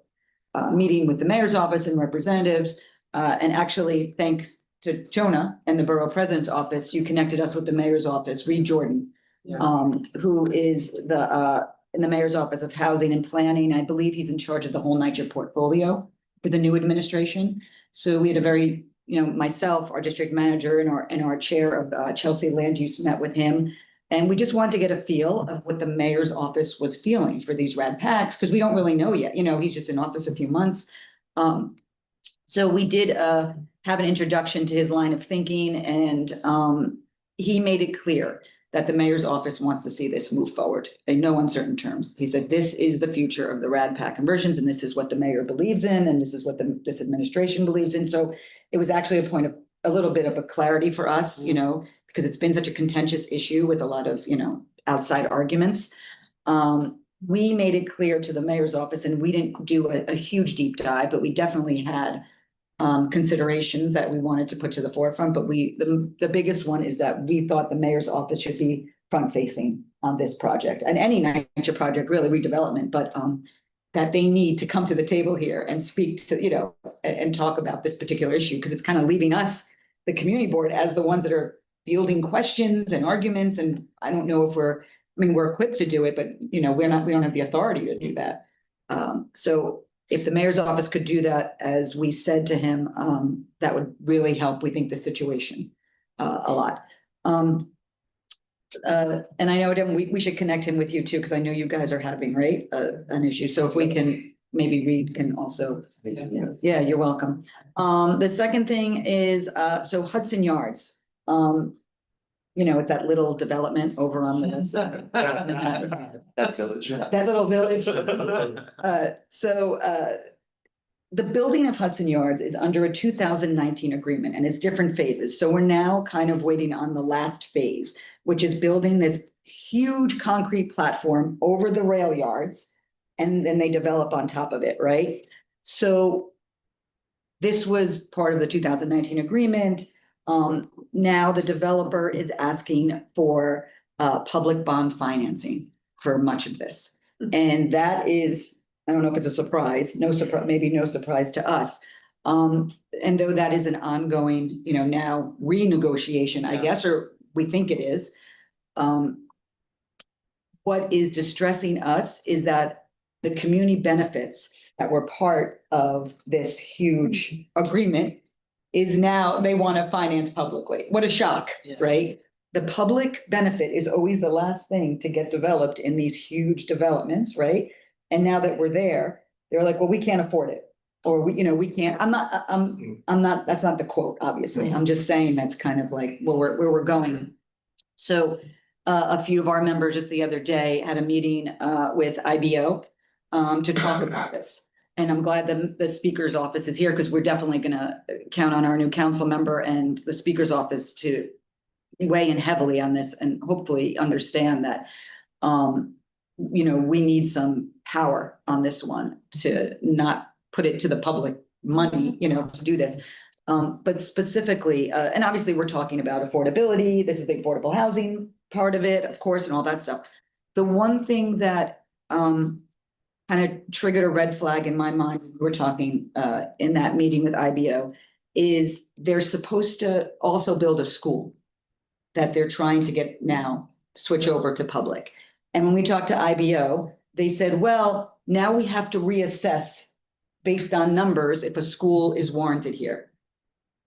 Speaker 6: meeting with the mayor's office and representatives, and actually thanks to Jonah and the borough president's office, you connected us with the mayor's office, Reed Jordan, who is in the mayor's office of housing and planning. I believe he's in charge of the whole NYCHA portfolio for the new administration. So we had a very, myself, our district manager and our chair of Chelsea Land Use met with him. And we just wanted to get a feel of what the mayor's office was feeling for these rad packs, because we don't really know yet. He's just in office a few months. So we did have an introduction to his line of thinking, and he made it clear that the mayor's office wants to see this move forward in no uncertain terms. He said, this is the future of the rad pack conversions, and this is what the mayor believes in, and this is what this administration believes in. So it was actually a point of a little bit of a clarity for us, because it's been such a contentious issue with a lot of, outside arguments. We made it clear to the mayor's office, and we didn't do a huge deep dive, but we definitely had considerations that we wanted to put to the forefront. But the biggest one is that we thought the mayor's office should be front facing on this project, and any NYCHA project, really, redevelopment, but that they need to come to the table here and speak to, and talk about this particular issue, because it's kind of leaving us, the community board, as the ones that are fielding questions and arguments. And I don't know if we're equipped to do it, but we don't have the authority to do that. So if the mayor's office could do that, as we said to him, that would really help, we think, the situation a lot. And I know, Devin, we should connect him with you too, because I know you guys are having, right, an issue. So if we can, maybe Reed can also, yeah, you're welcome. The second thing is, so Hudson Yards, it's that little development over on the that little village. The building of Hudson Yards is under a 2019 agreement, and it's different phases. So we're now kind of waiting on the last phase, which is building this huge concrete platform over the rail yards, and then they develop on top of it, right? So this was part of the 2019 agreement. Now the developer is asking for public bond financing for much of this. And that is, I don't know if it's a surprise, maybe no surprise to us. And though that is an ongoing, now renegotiation, I guess, or we think it is. What is distressing us is that the community benefits that were part of this huge agreement is now they want to finance publicly. What a shock, right? The public benefit is always the last thing to get developed in these huge developments, right? And now that we're there, they're like, well, we can't afford it. Or we can't, I'm not, that's not the quote, obviously. I'm just saying that's kind of like, well, where we're going. So a few of our members just the other day had a meeting with IBO to talk about this. And I'm glad the speaker's office is here, because we're definitely going to count on our new council member and the speaker's office to weigh in heavily on this and hopefully understand that, we need some power on this one to not put it to the public money, to do this. But specifically, and obviously we're talking about affordability, this is the affordable housing part of it, of course, and all that stuff. The one thing that kind of triggered a red flag in my mind, we were talking in that meeting with IBO, is they're supposed to also build a school that they're trying to get now switch over to public. And when we talked to IBO, they said, well, now we have to reassess based on numbers if a school is warranted here.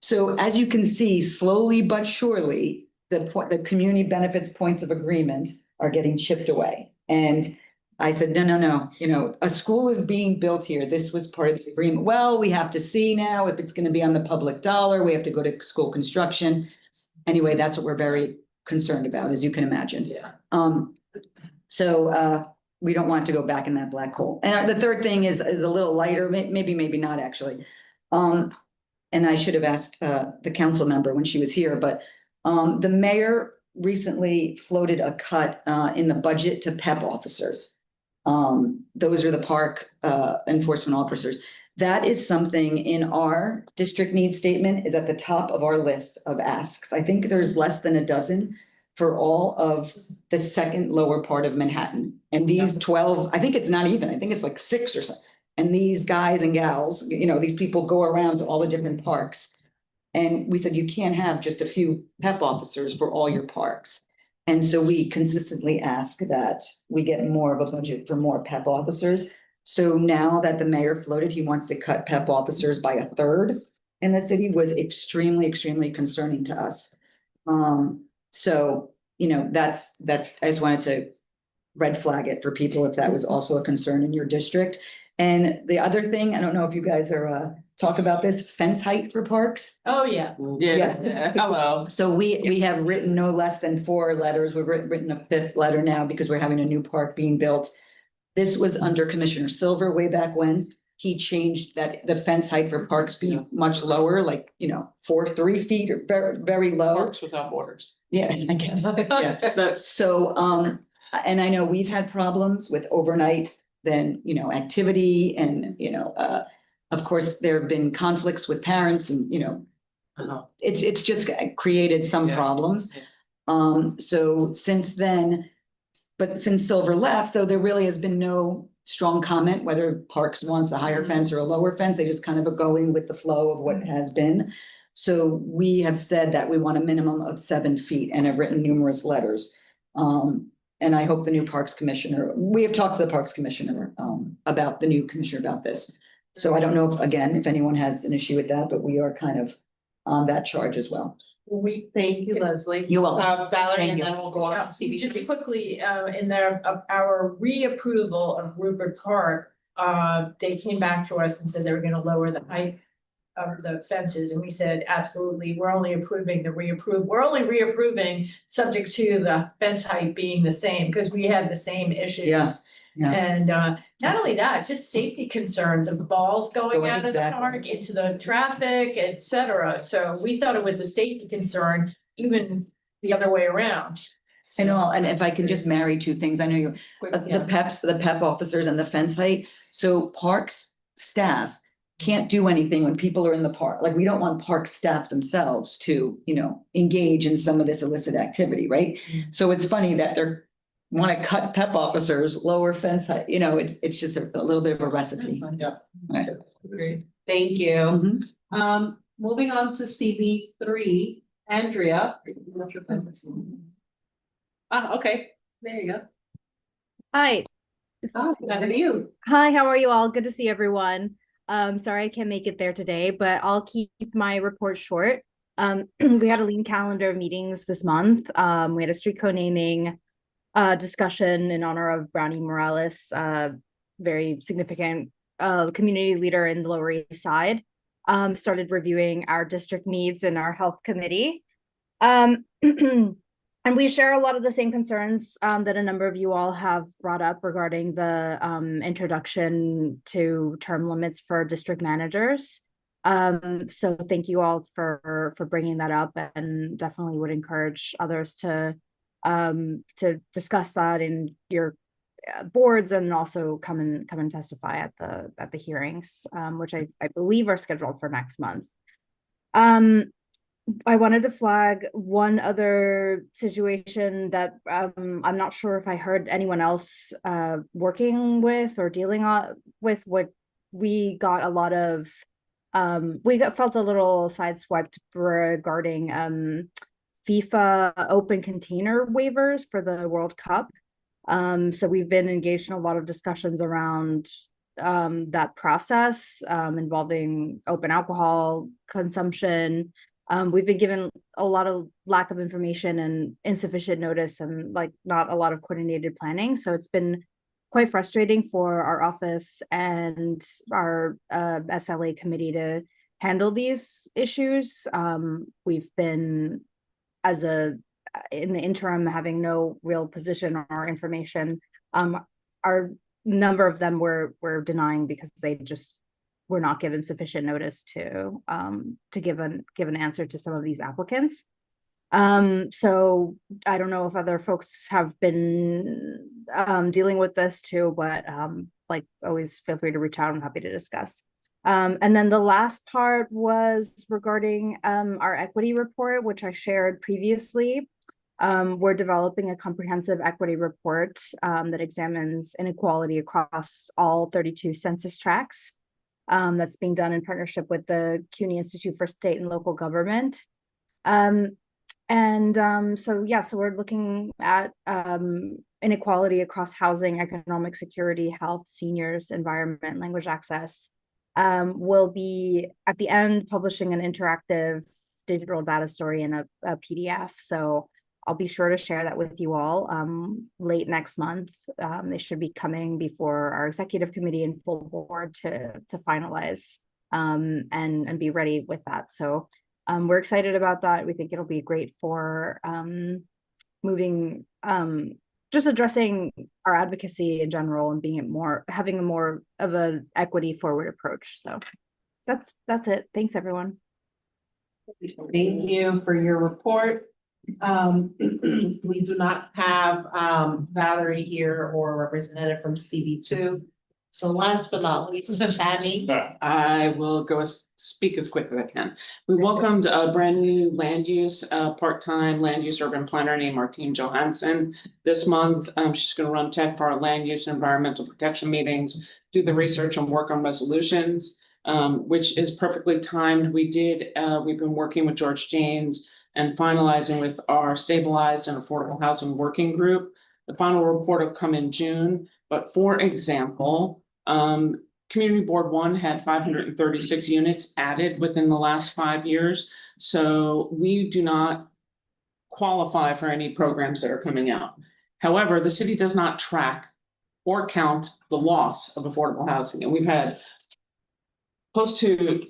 Speaker 6: So as you can see, slowly but surely, the community benefits points of agreement are getting chipped away. And I said, no, a school is being built here. This was part of the agreement. Well, we have to see now if it's going to be on the public dollar. We have to go to school construction. Anyway, that's what we're very concerned about, as you can imagine.
Speaker 5: Yeah.
Speaker 6: So we don't want to go back in that black hole. And the third thing is a little lighter, maybe not actually. And I should have asked the council member when she was here, but the mayor recently floated a cut in the budget to PEP officers. Those are the park enforcement officers. That is something in our district needs statement is at the top of our list of asks. I think there's less than a dozen for all of the second lower part of Manhattan. And these 12, I think it's not even, I think it's like 6 or something. And these guys and gals, these people go around to all the different parks. And we said, you can't have just a few PEP officers for all your parks. And so we consistently ask that we get more of a budget for more PEP officers. So now that the mayor floated, he wants to cut PEP officers by 1/3 in the city was extremely, extremely concerning to us. So, that's, I just wanted to red flag it for people if that was also a concern in your district. And the other thing, I don't know if you guys are talk about this, fence height for parks.
Speaker 2: Oh, yeah.
Speaker 7: Yeah, hello.
Speaker 6: So we have written no less than 4 letters. We've written a 5th letter now because we're having a new park being built. This was under Commissioner Silver way back when. He changed that the fence height for parks be much lower, like, 3 feet or very, very low.
Speaker 7: Parks without borders.
Speaker 6: Yeah, I guess. Yeah. So, and I know we've had problems with overnight, then, activity and, of course, there have been conflicts with parents and, it's just created some problems. So since then, but since Silver left, though, there really has been no strong comment whether Parks wants a higher fence or a lower fence. They just kind of are going with the flow of what has been. So we have said that we want a minimum of 7 feet and have written numerous letters. And I hope the new Parks Commissioner, we have talked to the Parks Commissioner about the new commissioner about this. So I don't know if anyone has an issue with that, but we are kind of on that charge as well.
Speaker 1: Thank you, Leslie.
Speaker 6: You're welcome.
Speaker 1: Valerie,
Speaker 6: Thank
Speaker 1: and
Speaker 6: you.
Speaker 1: then we'll go on to
Speaker 2: Just
Speaker 1: CB3.
Speaker 2: quickly, in our reapproval of Rupert Park, they came back to us and said they were gonna lower the height of the fences, and we said, absolutely, we're only approving we're only reapproving subject to the fence height being the same, because we had the same issues.
Speaker 6: Yeah.
Speaker 2: And not only that, just safety concerns of balls going out of the
Speaker 6: Exactly.
Speaker 2: park into the traffic, et cetera. So we thought it was a safety concern, even the other way around.
Speaker 6: I know, and if I can just marry 2 things, I know you're, the PEP officers and the fence height. So parks staff can't do anything when people are in the park. Like, we don't want park staff themselves to, engage in some of this illicit activity, right? So it's funny that they're want to cut PEP officers, lower fence height, it's just a little bit of a recipe.
Speaker 7: Yeah.
Speaker 6: Right.
Speaker 1: Great. Thank you. Moving on to CB3, Andrea. Okay, there you go.
Speaker 17: Hi.
Speaker 1: How are you?
Speaker 17: Hi, how are you all? Good to see everyone. Sorry I can't make it there today, but I'll keep my report short. We had a lean calendar of meetings this month. We had a street co-naming discussion in honor of Brownie Morales, very significant community leader in the Lower East Side. Started reviewing our district needs in our health committee. And we share a lot of the same concerns that a number of you all have brought up regarding the introduction to term limits for district managers. So thank you all for bringing that up, and definitely would encourage others to discuss that in your boards, and also come and testify at the hearings, which I believe are scheduled for next month. I wanted to flag one other situation that I'm not sure if I heard anyone else working with or dealing with. What we got a lot of felt a little sideswiped regarding FIFA open container waivers for the World Cup. So we've been engaged in a lot of discussions around that process involving open alcohol consumption. We've been given a lot of lack of information and insufficient notice and like not a lot of coordinated planning. So it's been quite frustrating for our office and our SLA committee to handle these issues. We've been in the interim having no real position or information. Our number of them were denying because they just were not given sufficient notice to give an answer to some of these applicants. So I don't know if other folks have been dealing with this too, but like always feel free to reach out. I'm happy to discuss. And then the last part was regarding our equity report, which I shared previously. We're developing a comprehensive equity report that examines inequality across all 32 census tracts. That's being done in partnership with the CUNY Institute for State and Local Government. So we're looking at inequality across housing, economic security, health, seniors, environment, language access. We'll be at the end publishing an interactive digital data story in a PDF. So I'll be sure to share that with you all late next month. They should be coming before our executive committee and full board to finalize and be ready with that. So we're excited about that. We think it'll be great for moving, just addressing our advocacy in general and having a more of an equity forward approach. So that's it. Thanks, everyone.
Speaker 1: Thank you for your report. We do not have Valerie here or a representative from CB2. So last but not least, Tammy.
Speaker 7: I will speak as quick as I can. We welcomed a brand new land use, part-time land use urban planner named Martine Johansson this month. She's going to run tech for our land use and environmental protection meetings, do the research and work on resolutions, which is perfectly timed. We've been working with George James and finalizing with our stabilized and affordable housing working group. The final report will come in June. But for example, Community Board 1 had 536 units added within the last 5 years. So we do not qualify for any programs that are coming out. However, the city does not track or count the loss of affordable housing. And we've had close to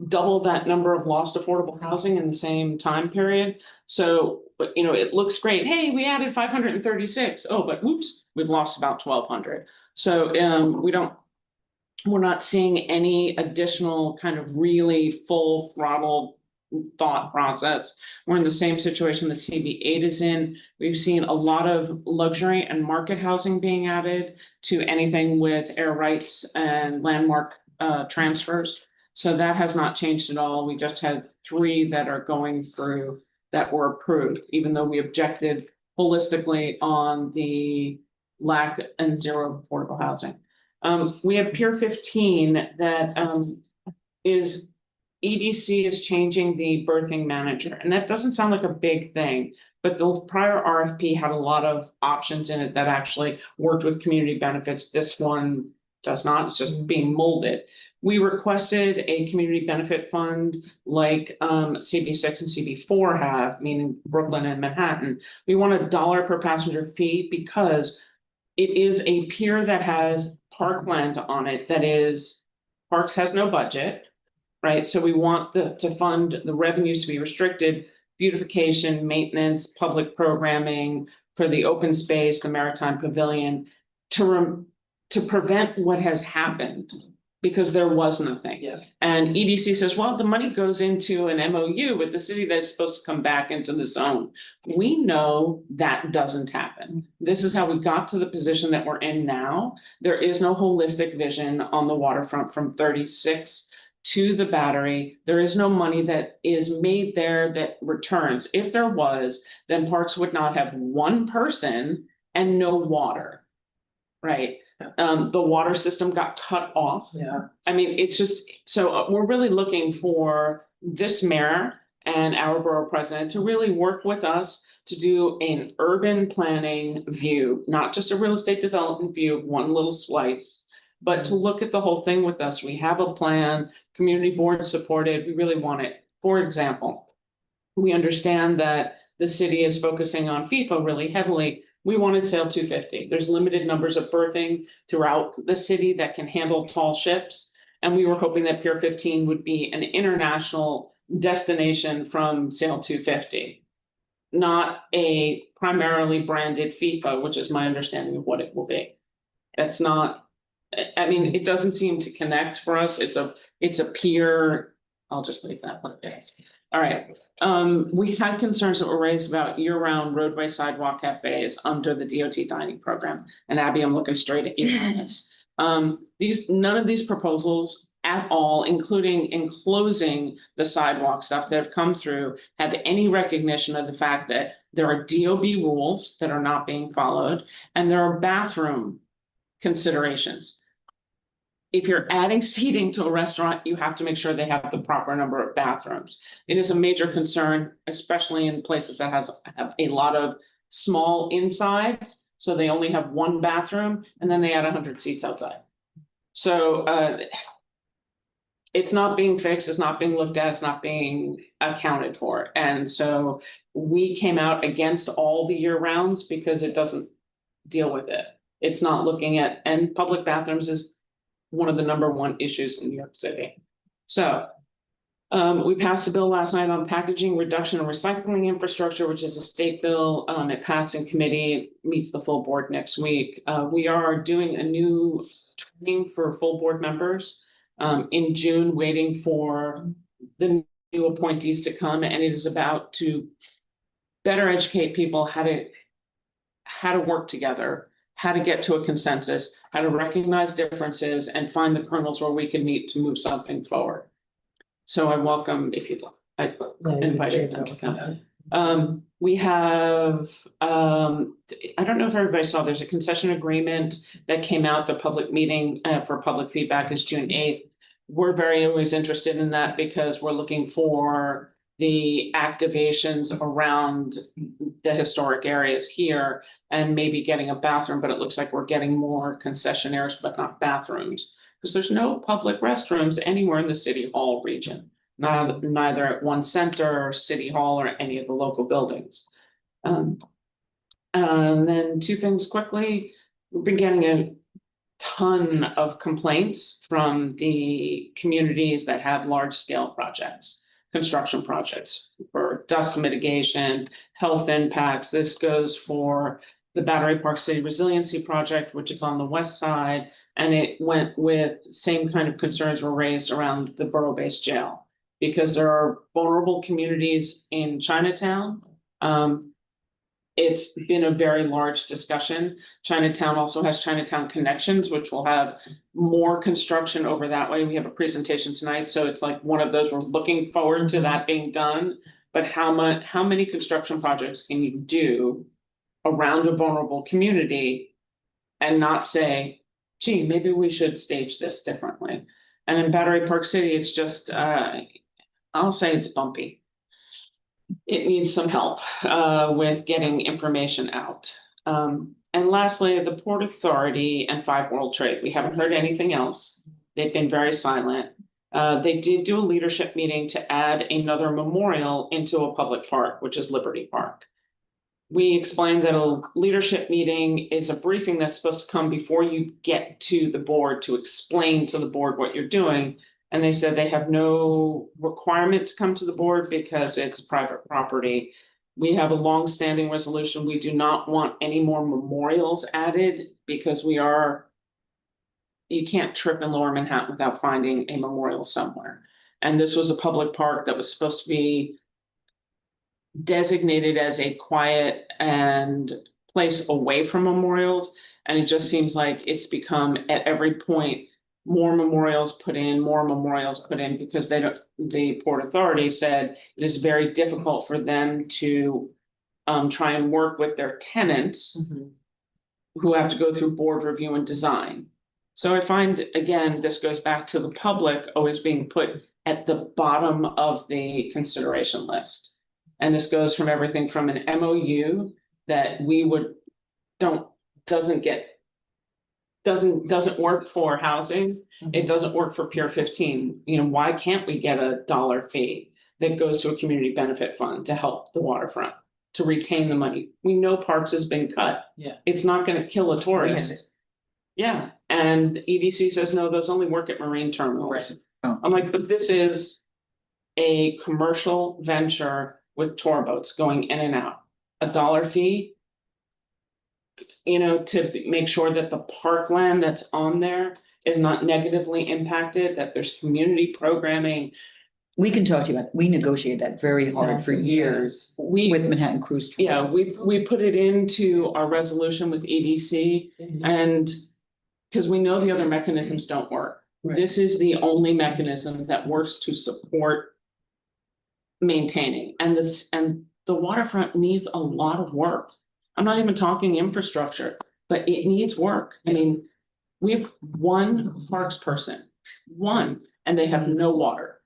Speaker 7: double that number of lost affordable housing in the same time period. So, it looks great. Hey, we added 536. Oh, but whoops, we've lost about 1,200. So we're not seeing any additional kind of really full throttle thought process. We're in the same situation that CB8 is in. We've seen a lot of luxury and market housing being added to anything with air rights and landmark transfers. So that has not changed at all. We just had 3 that are going through that were approved, even though we objected holistically on the lack and zero affordable housing. We have Pier 15 that is EDC is changing the birthing manager. And that doesn't sound like a big thing, but the prior RFP had a lot of options in it that actually worked with community benefits. This one does not, it's just being molded. We requested a community benefit fund like CB6 and CB4 have, meaning Brooklyn and Manhattan. We want $1 per passenger fee because it is a pier that has parkland on it that is, Parks has no budget, right? So we want to fund the revenues to be restricted, beautification, maintenance, public programming for the open space, the Maritime Pavilion, to prevent what has happened because there was nothing. Yeah. And EDC says, well, the money goes into an MOU with the city that's supposed to come back into the zone. We know that doesn't happen. This is how we got to the position that we're in now. There is no holistic vision on the waterfront from 36 to the battery. There is no money that is made there that returns. If there was, then parks would not have one person and no water. Right? The water system got cut off.
Speaker 5: Yeah.
Speaker 7: I mean, it's just, so we're really looking for this mayor and our borough president to really work with us to do an urban planning view, not just a real estate development view of one little slice, but to look at the whole thing with us. We have a plan, community board supported, we really want it. For example, we understand that the city is focusing on FIFA really heavily. We want to sail 250. There's limited numbers of berthing throughout the city that can handle tall ships. And we were hoping that Pier 15 would be an international destination from sail 250. Not a primarily branded FIFA, which is my understanding of what it will be. That's not, I mean, it doesn't seem to connect for us. It's a pier. I'll just leave that what it is. All right, we had concerns that were raised about year-round roadway sidewalk cafes under the DOT dining program. And Abby, I'm looking straight at you on this. None of these proposals at all, including enclosing the sidewalk stuff that have come through, have any recognition of the fact that there are DOB rules that are not being followed, and there are bathroom considerations. If you're adding seating to a restaurant, you have to make sure they have the proper number of bathrooms. It is a major concern, especially in places that have a lot of small insides. So they only have one bathroom and then they add 100 seats outside. So it's not being fixed, it's not being looked at, it's not being accounted for. And so we came out against all the year rounds because it doesn't deal with it. It's not looking at, and public bathrooms is one of the #1 issues in New York City. So we passed a bill last night on packaging reduction and recycling infrastructure, which is a state bill. It passed in committee, it meets the full board next week. We are doing a new training for full board members in June, waiting for the new appointees to come, and it is about to better educate people how to work together, how to get to a consensus, how to recognize differences and find the kernels where we can meet to move something forward. So I welcome, if you'd like, I invited them to come. We have, I don't know if everybody saw, there's a concession agreement that came out, the public meeting for public feedback is June 8th. We're very always interested in that because we're looking for the activations around the historic areas here and maybe getting a bathroom, but it looks like we're getting more concessionaires, but not bathrooms. Because there's no public restrooms anywhere in the City Hall region, neither at One Center or City Hall or any of the local buildings. And then 2 things quickly, we've been getting a ton of complaints from the communities that have large scale projects. Construction projects for dust mitigation, health impacts. This goes for the Battery Park City Resiliency Project, which is on the west side, and it went with same kind of concerns were raised around the Borough-based jail because there are vulnerable communities in Chinatown. It's been a very large discussion. Chinatown also has Chinatown Connections, which will have more construction over that way. We have a presentation tonight, so it's like one of those, we're looking forward to that being done. But how many construction projects can you do around a vulnerable community and not say, gee, maybe we should stage this differently? And in Battery Park City, it's just, I'll say it's bumpy. It needs some help with getting information out. And lastly, the Port Authority and 5 World Trade. We haven't heard anything else. They've been very silent. They did do a leadership meeting to add another memorial into a public park, which is Liberty Park. We explained that a leadership meeting is a briefing that's supposed to come before you get to the board to explain to the board what you're doing. And they said they have no requirement to come to the board because it's private property. We have a long-standing resolution. We do not want any more memorials added because you can't trip in Lower Manhattan without finding a memorial somewhere. And this was a public park that was supposed to be designated as a quiet and place away from memorials. And it just seems like it's become at every point, more memorials put in, because they don't, the Port Authority said it is very difficult for them to try and work with their tenants who have to go through board review and design. So I find, again, this goes back to the public always being put at the bottom of the consideration list. And this goes from everything from an MOU that we would, doesn't work for housing. It doesn't work for Pier 15. You know, why can't we get a $1 fee that goes to a community benefit fund to help the waterfront, to retain the money? We know Parks has been cut.
Speaker 5: Yeah.
Speaker 7: It's not gonna kill a tourist. Yeah, and EDC says, no, those only work at marine terminals.
Speaker 5: Right.
Speaker 6: Oh.
Speaker 7: I'm like, but this is a commercial venture with tour boats going in and out. $1 fee, you know, to make sure that the parkland that's on there is not negatively impacted, that there's community programming.
Speaker 6: We can talk to you about, we negotiated that very hard for years with Manhattan Cruise. Tour.
Speaker 7: Yeah, we put it into our resolution with EDC and because we know the other mechanisms don't work. This is the only mechanism that works to support maintaining, and the waterfront needs a lot of work. I'm not even talking infrastructure, but it needs work. I mean, we have one parks person, and they have no water.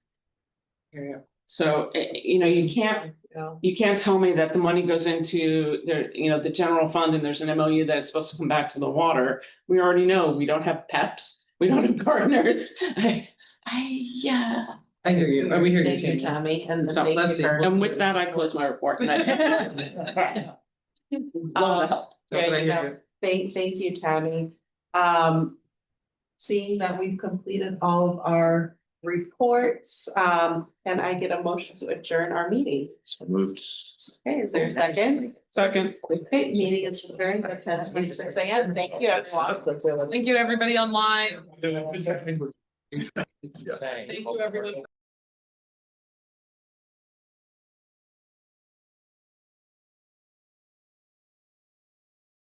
Speaker 7: So, you know, you can't tell me that the money goes into the general fund and there's an MOU that's supposed to come back to the water. We already know we don't have PEPs, we don't have gardeners. Yeah.
Speaker 5: I hear you. We hear you,
Speaker 1: Thank you,
Speaker 5: Tammy.
Speaker 1: Tammy, and
Speaker 5: So
Speaker 1: thank
Speaker 5: let's
Speaker 1: you
Speaker 5: see.
Speaker 1: for.
Speaker 7: And with that, I close my report. And I- Love the help.
Speaker 5: No, but I hear you.
Speaker 1: Thank you, Tammy. Seeing that we've completed all of our reports, can I get a motion to adjourn our meeting?
Speaker 12: So moved.
Speaker 1: Okay, is there a second?
Speaker 7: Second.
Speaker 1: Okay, meeting is adjourned at 10:26 a.m. Thank you, everyone.
Speaker 5: Thank you, everybody online.
Speaker 13: Yeah.
Speaker 5: Thank you, everybody.